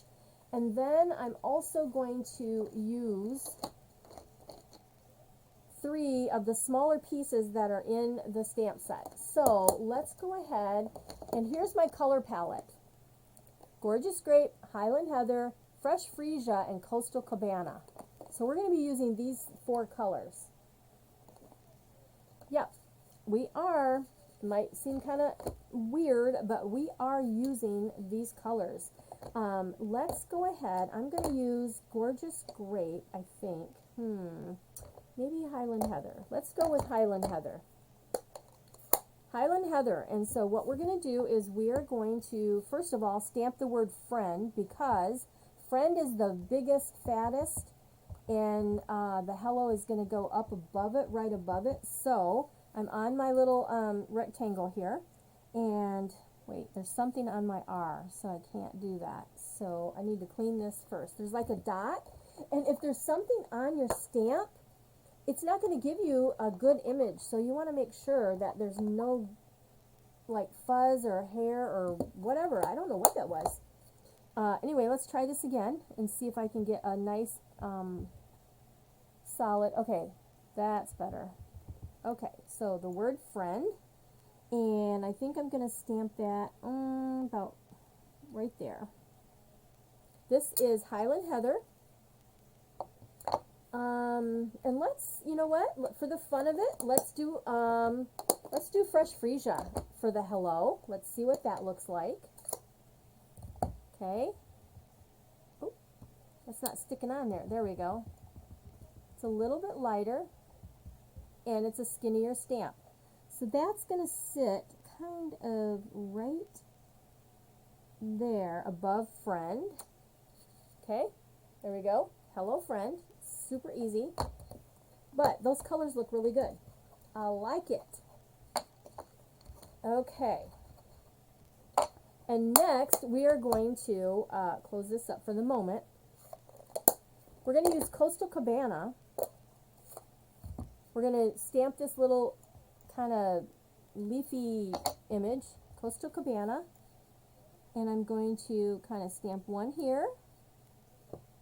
Speaker 1: And then I'm also going to use 3 of the smaller pieces that are in the stamp set. So let's go ahead, and here's my color palette. Gorgeous Grape, Highland Heather, Fresh Freesia, and Coastal Cabana. So we're going to be using these 4 colors. Yep, we are. Might seem kind of weird, but we are using these colors. Let's go ahead. I'm going to use Gorgeous Grape, I think. Maybe Highland Heather. Let's go with Highland Heather. Highland Heather. And so what we're going to do is we are going to, first of all, stamp the word friend, because friend is the biggest, fattest, and the hello is going to go up above it, right above it. So I'm on my little rectangle here, and wait, there's something on my R, so I can't do that. So I need to clean this first. There's like a dot, and if there's something on your stamp, it's not going to give you a good image. So you want to make sure that there's no like fuzz or hair or whatever. I don't know what that was. Anyway, let's try this again and see if I can get a nice solid. Okay, that's better. Okay, so the word friend, and I think I'm going to stamp that about right there. This is Highland Heather. And let's, you know what, for the fun of it, let's do fresh freesia for the hello. Let's see what that looks like. Okay. Oh, that's not sticking on there. There we go. It's a little bit lighter, and it's a skinnier stamp. So that's going to sit kind of right there above friend. Okay, there we go. Hello friend. Super easy. But those colors look really good. I like it. Okay. And next we are going to close this up for the moment. We're going to use Coastal Cabana. We're going to stamp this little kind of leafy image, Coastal Cabana. And I'm going to kind of stamp one here.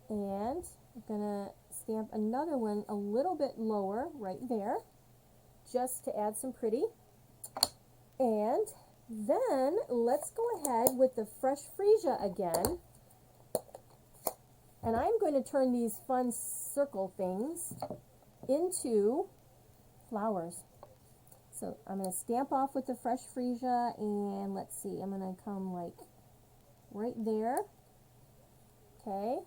Speaker 1: And I'm going to stamp another one a little bit lower right there, just to add some pretty. And then let's go ahead with the fresh freesia again. And I'm going to turn these fun circle things into flowers. So I'm going to stamp off with the fresh freesia, and let's see, I'm going to come like right there. Okay.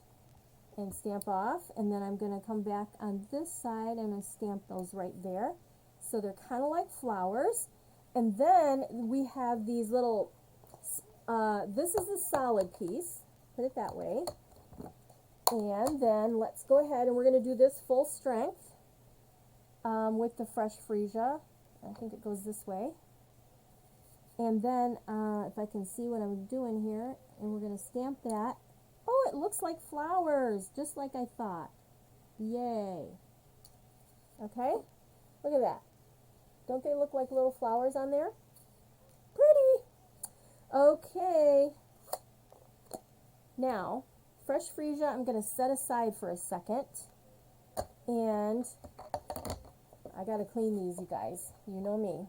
Speaker 1: And stamp off, and then I'm going to come back on this side and stamp those right there. So they're kind of like flowers. And then we have these little, this is a solid piece, put it that way. And then let's go ahead and we're going to do this full strength with the fresh freesia. I think it goes this way. And then if I can see what I'm doing here, and we're going to stamp that. Oh, it looks like flowers, just like I thought. Yay. Okay, look at that. Don't they look like little flowers on there? Pretty. Okay. Now, fresh freesia I'm going to set aside for a second. And I got to clean these, you guys. You know me.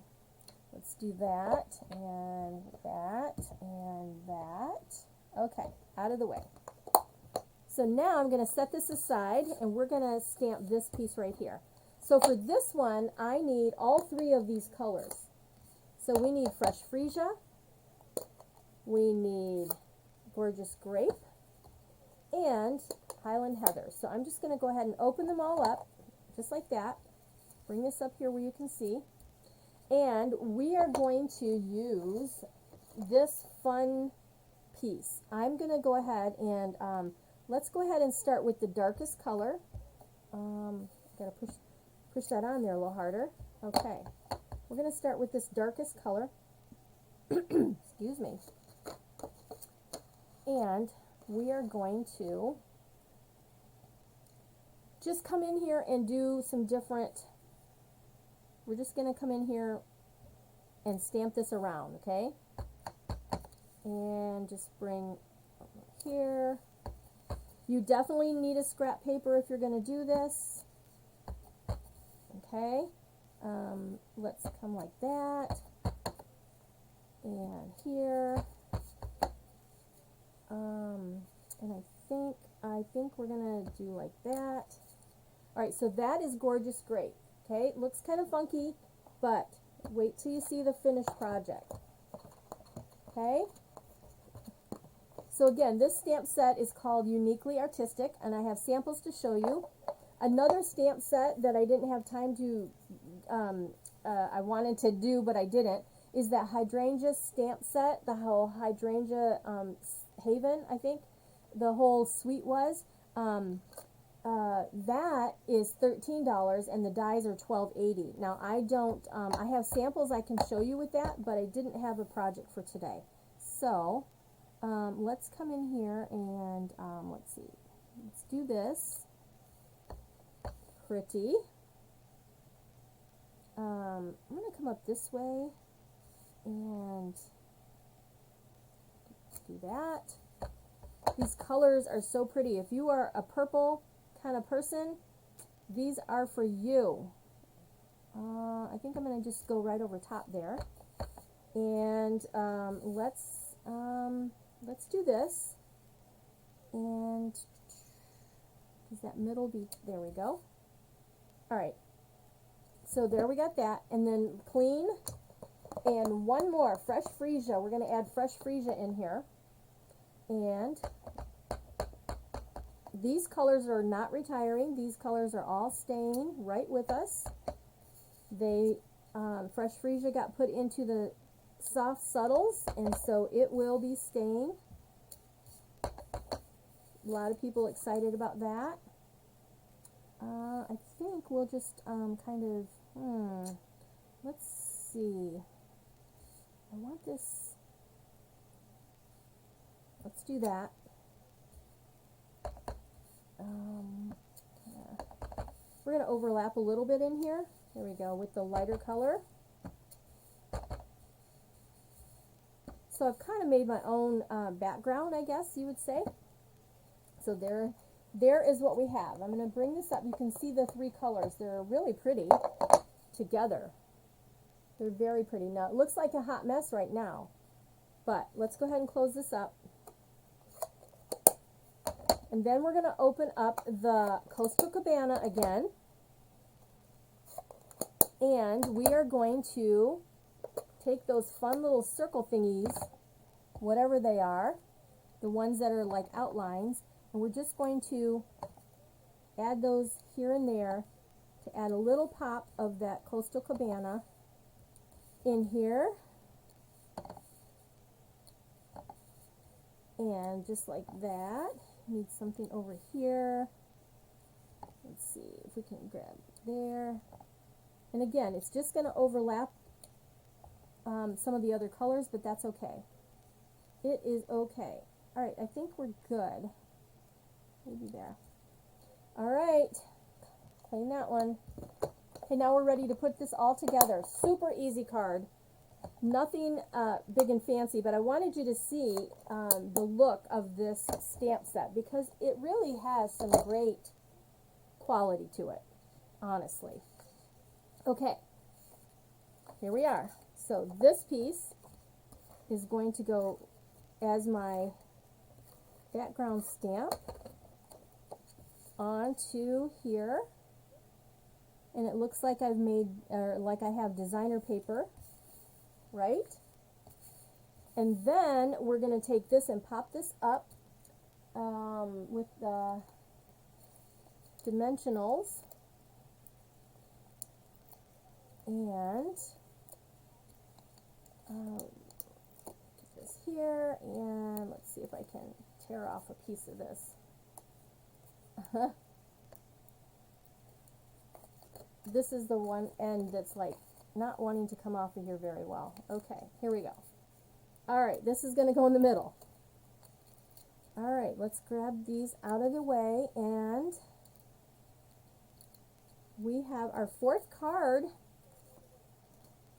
Speaker 1: Let's do that, and that, and that. Okay, out of the way. So now I'm going to set this aside, and we're going to stamp this piece right here. So for this one, I need all three of these colors. So we need fresh freesia, we need gorgeous grape, and Highland Heather. So I'm just going to go ahead and open them all up, just like that. Bring this up here where you can see. And we are going to use this fun piece. I'm going to go ahead and let's go ahead and start with the darkest color. Gotta push that on there a little harder. Okay, we're going to start with this darkest color. Excuse me. And we are going to just come in here and do some different. We're just going to come in here and stamp this around, okay? And just bring over here. You definitely need a scrap paper if you're going to do this. Okay, let's come like that. And here. And I think we're going to do like that. All right, so that is gorgeous grape. Okay, it looks kind of funky, but wait till you see the finished project. Okay, so again, this stamp set is called Uniquely Artistic, and I have samples to show you. Another stamp set that I didn't have time to, I wanted to do, but I didn't, is that hydrangea stamp set, the whole hydrangea Haven, I think, the whole suite was. That is $13 and the dies are $12.80. Now I don't, I have samples I can show you with that, but I didn't have a project for today. So let's come in here and let's see, let's do this. Pretty. I'm going to come up this way and do that. These colors are so pretty. If you are a purple kind of person, these are for you. I think I'm going to just go right over top there. And let's do this. And does that middle be, there we go. All right. So there we got that. And then clean. And one more, fresh freesia. We're going to add fresh freesia in here. And these colors are not retiring. These colors are all staying right with us. They, fresh freesia got put into the soft subtles, and so it will be staying. A lot of people excited about that. I think we'll just kind of, let's see. I want this, let's do that. We're going to overlap a little bit in here. There we go, with the lighter color. So I've kind of made my own background, I guess you would say. So there is what we have. I'm going to bring this up. You can see the three colors. They're really pretty together. They're very pretty. Now, it looks like a hot mess right now, but let's go ahead and close this up. And then we're going to open up the Coastal Cabana again. And we are going to take those fun little circle thingies, whatever they are, the ones that are like outlines, and we're just going to add those here and there to add a little pop of that Coastal Cabana in here. And just like that. Need something over here. Let's see if we can grab there. And again, it's just going to overlap some of the other colors, but that's okay. It is okay. All right, I think we're good. Maybe there. All right, clean that one. Okay, now we're ready to put this all together. Super easy card. Nothing big and fancy, but I wanted you to see the look of this stamp set because it really has some great quality to it, honestly. Okay, here we are. So this piece is going to go as my background stamp onto here. And it looks like I've made, or like I have designer paper, right? And then we're going to take this and pop this up with the dimensionals. And put this here, and let's see if I can tear off a piece of this. This is the one end that's like not wanting to come off of here very well. Okay, here we go. All right, this is going to go in the middle. All right, let's grab these out of the way, and we have our fourth card,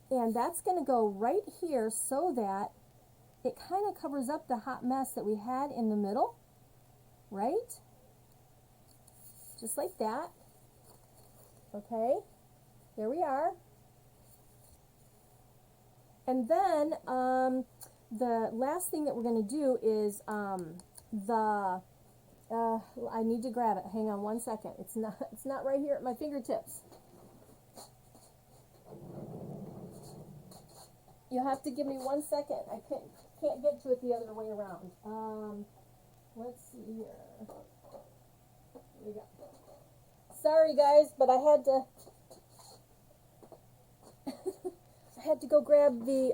Speaker 1: and that's going to go right here so that it kind of covers up the hot mess that we had in the middle, right? Just like that. Okay, there we are. And then the last thing that we're going to do is I need to grab it. Hang on one second. It's not right here at my fingertips. You'll have to give me 1 second. I can't get to it the other way around. Let's see here. Here we go. Sorry guys, but I had to go grab the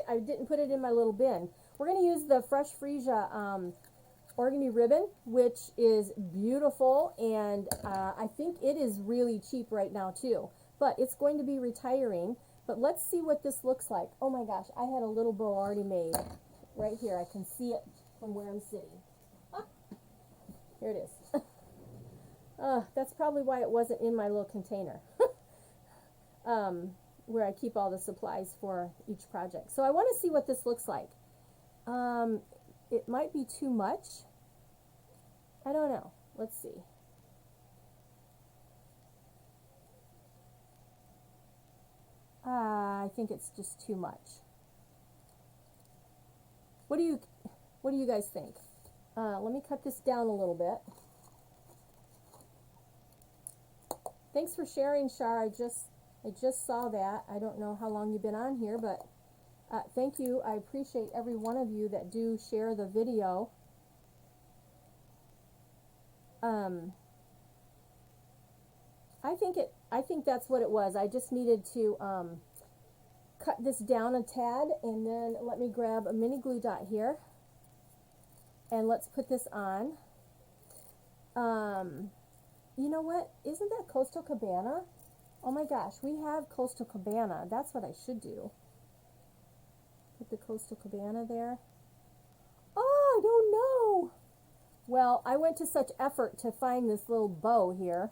Speaker 1: I didn't put it in my little bin. We're going to use the Fresh Freesia origami ribbon, which is beautiful, and I think it is really cheap right now too. But it's going to be retiring. But let's see what this looks like. Oh my gosh, I had a little bow already made right here. I can see it from where I'm sitting. Ah, here it is. That's probably why it wasn't in my little container where I keep all the supplies for each project. So I want to see what this looks like. It might be too much. I don't know. Let's see. I think it's just too much. What do you guys think? Let me cut this down a little bit. Thanks for sharing, Shar. I just saw that. I don't know how long you've been on here, but thank you. I appreciate every one of you that do share the video. I think that's what it was. I just needed to cut this down a tad, and then let me grab a mini glue dot here, and let's put this on. You know what? Isn't that Coastal Cabana? Oh my gosh, we have Coastal Cabana. That's what I should do. Put the Coastal Cabana there. Oh, I don't know. Well, I went to such effort to find this little bow here.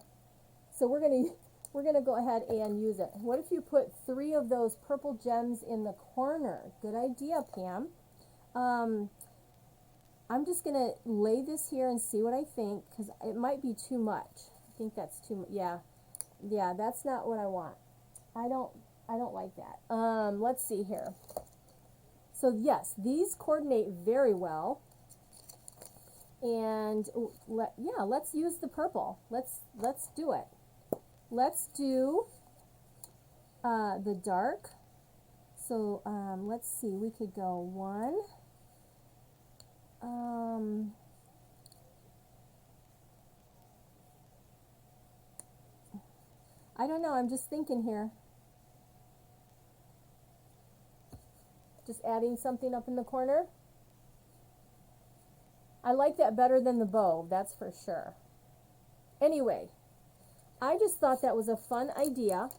Speaker 1: So we're gonna go ahead and use it. What if you put 3 of those purple gems in the corner? Good idea, Pam. I'm just gonna lay this here and see what I think, because it might be too much. I think that's too much. Yeah, that's not what I want. I don't like that. Let's see here. So yes, these coordinate very well. And let's use the purple. Let's do it. Let's do the dark. So let's see, we could go 1. I don't know, I'm just thinking here. Just adding something up in the corner. I like that better than the bow, that's for sure. Anyway, I just thought that was a fun idea.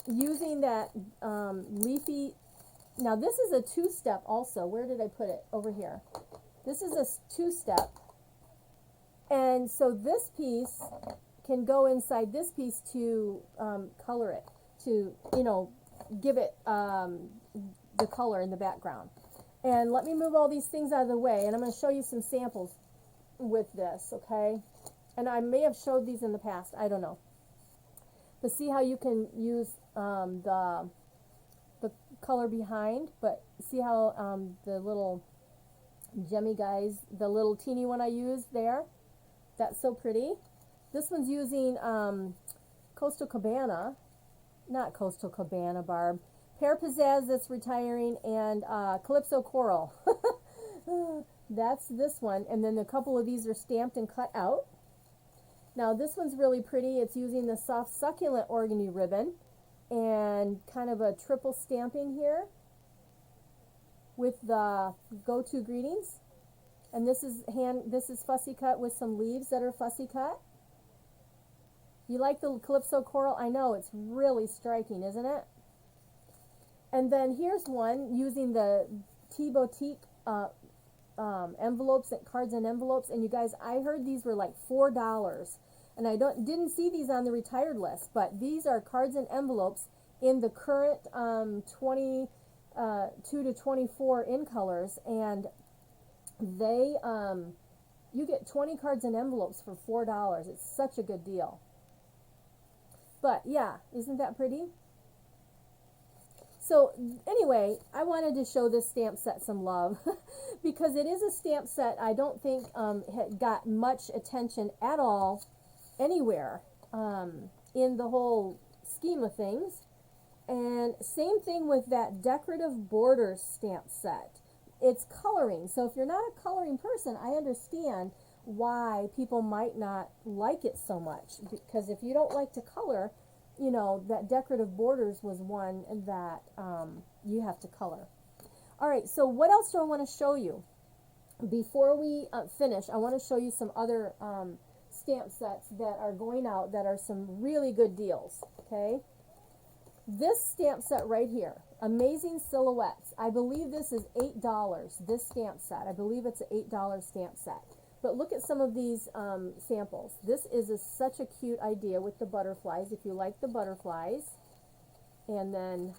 Speaker 1: Using that leafy, now this is a 2-step also. Where did I put it? Over here. This is a 2-step. And so this piece can go inside this piece to color it, to, you know, give it the color in the background. And let me move all these things out of the way, and I'm going to show you some samples with this, okay? And I may have showed these in the past, I don't know. But see how you can use the color behind, but see how the little gemmy guys, the little teeny one I used there, that's so pretty. This one's using Coastal Cabana, not Coastal Cabana, Barb. Pear Pizzazz that's retiring, and Calypso Coral. That's this one, and then a couple of these are stamped and cut out. Now this one's really pretty. It's using the soft succulent organdy ribbon and kind of a triple stamping here with the go-to greetings. And this is fussy cut with some leaves that are fussy cut. You like the Calypso Coral? I know, it's really striking, isn't it? And then here's one using the Tea Boutique envelopes, cards and envelopes. And you guys, I heard these were like $4. And I didn't see these on the retired list, but these are cards and envelopes in the current 22 to 24 in colors. And they, you get 20 cards and envelopes for $4. It's such a good deal. But yeah, isn't that pretty? So anyway, I wanted to show this stamp set some love because it is a stamp set I don't think got much attention at all anywhere in the whole scheme of things. And same thing with that decorative borders stamp set. It's coloring. So if you're not a coloring person, I understand why people might not like it so much, because if you don't like to color, you know, that decorative borders was one that you have to color. All right, so what else do I want to show you? Before we finish, I want to show you some other stamp sets that are going out that are some really good deals, okay? This stamp set right here, Amazing Silhouettes. I believe this is $8, this stamp set. I believe it's an $8 stamp set. But look at some of these samples. This is such a cute idea with the butterflies, if you like the butterflies. And then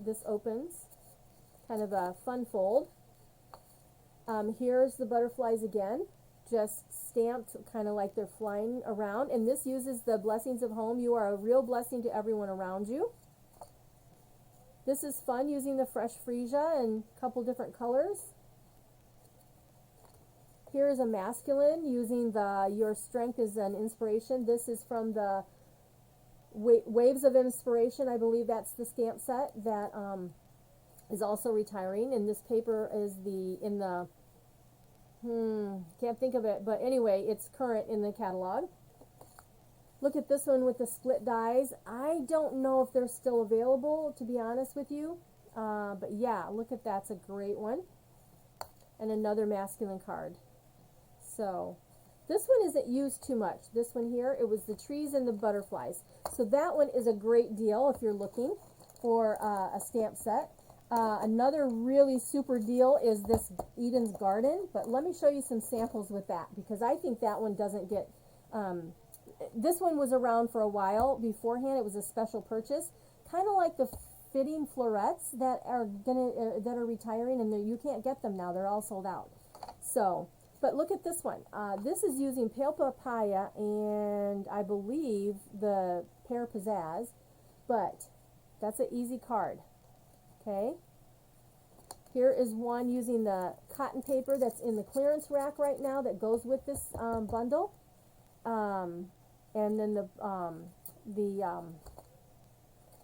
Speaker 1: this opens, kind of a fun fold. Here's the butterflies again, just stamped kind of like they're flying around. And this uses the blessings of home. You are a real blessing to everyone around you. This is fun using the fresh freesia in a couple different colors. Here is a masculine using the Your Strength is an Inspiration. This is from the Waves of Inspiration. I believe that's the stamp set that is also retiring. And this paper is can't think of it, but anyway, it's current in the catalog. Look at this one with the split dies. I don't know if they're still available, to be honest with you. But yeah, look at that. It's a great one. And another masculine card. So this one isn't used too much. This one here, it was the trees and the butterflies. So that one is a great deal if you're looking for a stamp set. Another really super deal is this Eden's Garden, but let me show you some samples with that, because I think that one doesn't get, this one was around for a while beforehand. It was a special purchase, kind of like the fitting florets that are retiring, and you can't get them now. They're all sold out. So, but look at this one. This is using Pale Papaya and I believe the Pear Pizzazz, but that's an easy card. Okay, here is one using the cotton paper that's in the clearance rack right now that goes with this bundle, and then the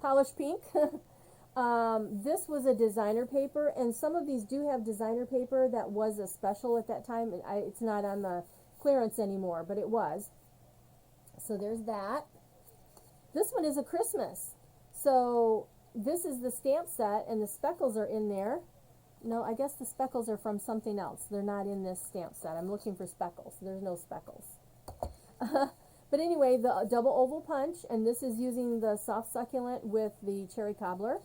Speaker 1: polished pink. This was a designer paper, and some of these do have designer paper that was a special at that time. It's not on the clearance anymore, but it was. So there's that. This one is a Christmas. So this is the stamp set, and the speckles are in there. No, I guess the speckles are from something else. They're not in this stamp set. I'm looking for speckles. There's no speckles. But anyway, the double oval punch, and this is using the soft succulent with the cherry cobbler.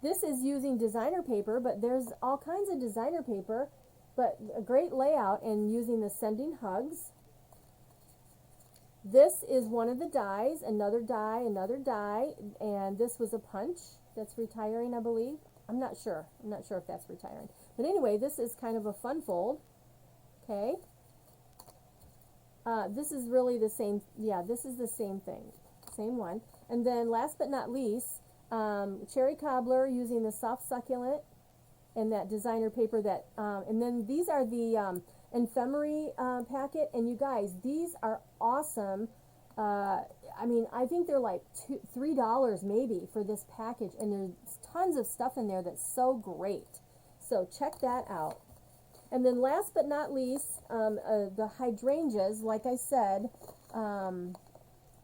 Speaker 1: This is using designer paper, but there's all kinds of designer paper, but a great layout, and using the sending hugs. This is one of the dies, another die, and this was a punch that's retiring, I believe. I'm not sure if that's retiring. But anyway, this is kind of a fun fold. Okay. This is really the same, yeah, this is the same thing. Same one. And then last but not least, cherry cobbler using the soft succulent and that designer paper that, and then these are the ephemery packet, and you guys, these are awesome. I mean, I think they're like $3 maybe for this package, and there's tons of stuff in there that's so great. So check that out. And then last but not least, the hydrangeas, like I said,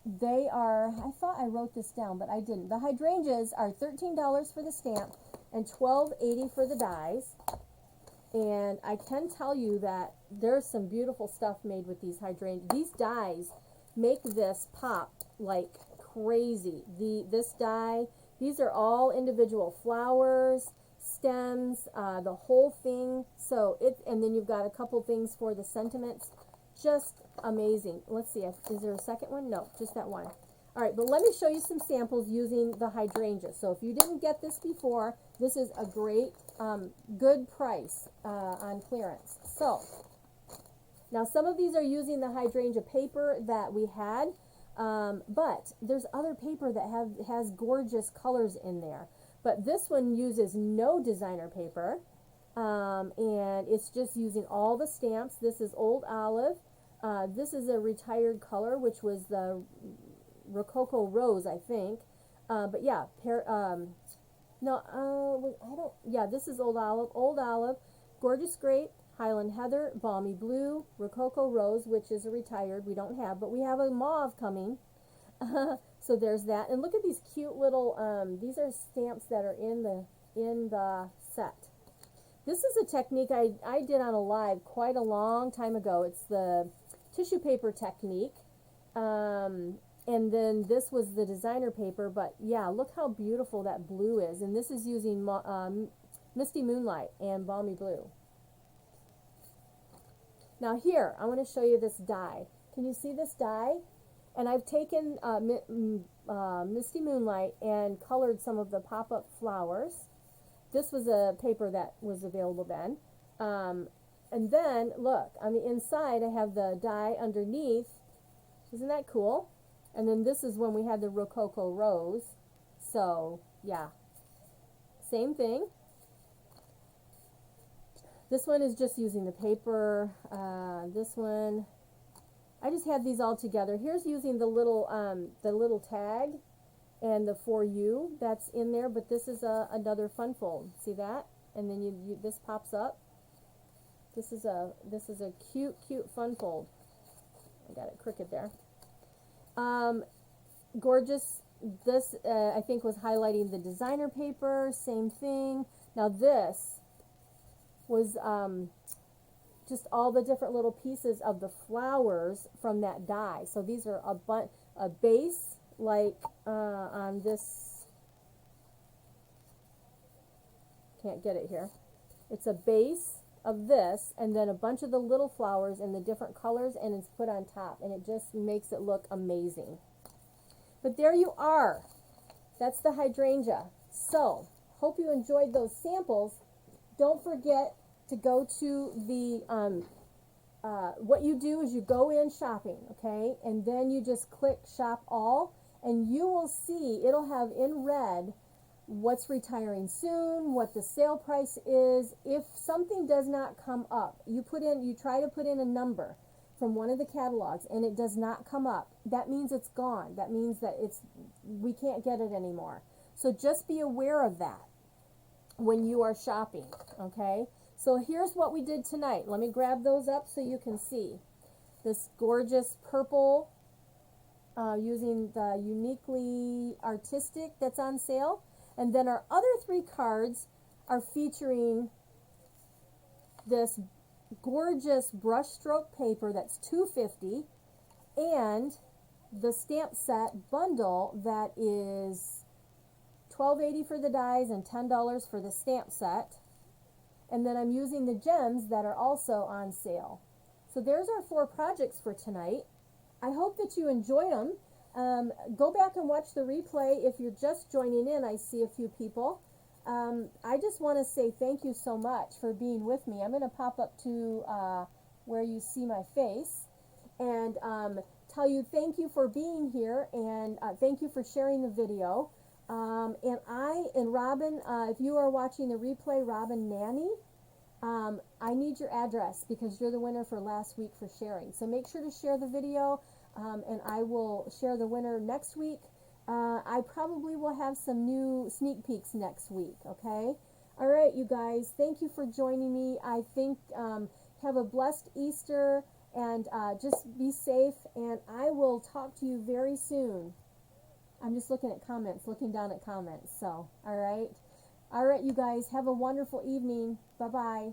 Speaker 1: they are, I thought I wrote this down, but I didn't. The hydrangeas are $13 for the stamp and $12.80 for the dies. And I can tell you that there's some beautiful stuff made with these hydrangeas. These dies make this pop like crazy. This die, these are all individual flowers, stems, the whole thing. So and then you've got a couple things for the sentiments. Just amazing. Let's see, is there a second one? No, just that one. All right, but let me show you some samples using the hydrangea. So if you didn't get this before, this is a great, good price on clearance. So now some of these are using the hydrangea paper that we had, but there's other paper that has gorgeous colors in there. But this one uses no designer paper, and it's just using all the stamps. This is Old Olive. This is a retired color, which was the Rococo Rose, I think. But yeah, this is Old Olive, Gorgeous Grape, Highland Heather, Balmy Blue, Rococo Rose, which is a retired, we don't have, but we have a mauve coming. So there's that. And look at these cute little, these are stamps that are in the set. This is a technique I did on a live quite a long time ago. It's the tissue paper technique. And then this was the designer paper, but yeah, look how beautiful that blue is. And this is using Misty Moonlight and Balmy Blue. Now here, I want to show you this die. Can you see this die? And I've taken Misty Moonlight and colored some of the pop-up flowers. This was a paper that was available then. And then, look, on the inside, I have the die underneath. Isn't that cool? And then this is when we had the Rococo Rose. So, yeah. Same thing. This one is just using the paper. This one, I just have these all together. Here's using the little tag and the for you that's in there, but this is another fun fold. See that? And then this pops up. This is a cute fun fold. I got it crooked there. Gorgeous. This I think was highlighting the designer paper. Same thing. Now this was just all the different little pieces of the flowers from that die. So these are a base like on this. Can't get it here. It's a base of this, and then a bunch of the little flowers in the different colors, and it's put on top, and it just makes it look amazing. But there you are. That's the hydrangea. So, hope you enjoyed those samples. Don't forget to go to the, what you do is you go in shopping, okay? And then you just click shop all, and you will see, it'll have in red what's retiring soon, what the sale price is. If something does not come up, you try to put in a number from one of the catalogs and it does not come up, that means it's gone. That means that we can't get it anymore. So just be aware of that when you are shopping, okay? So here's what we did tonight. Let me grab those up so you can see. This gorgeous purple using the Uniquely Artistic that's on sale. And then our other 3 cards are featuring this gorgeous brushstroke paper that's $2.50 and the stamp set bundle that is $12.80 for the dies and $10 for the stamp set. And then I'm using the gems that are also on sale. So there's our 4 projects for tonight. I hope that you enjoyed them. Go back and watch the replay. If you're just joining in, I see a few people. I just want to say thank you so much for being with me. I'm going to pop up to where you see my face and tell you thank you for being here and thank you for sharing the video. And Robin, if you are watching the replay, Robin Nanny, I need your address because you're the winner for last week for sharing. So make sure to share the video. And I will share the winner next week. I probably will have some new sneak peeks next week, okay? All right, you guys, thank you for joining me. I think have a blessed Easter, and just be safe, and I will talk to you very soon. I'm just looking down at comments, so, all right? All right, you guys, have a wonderful evening. Bye-bye.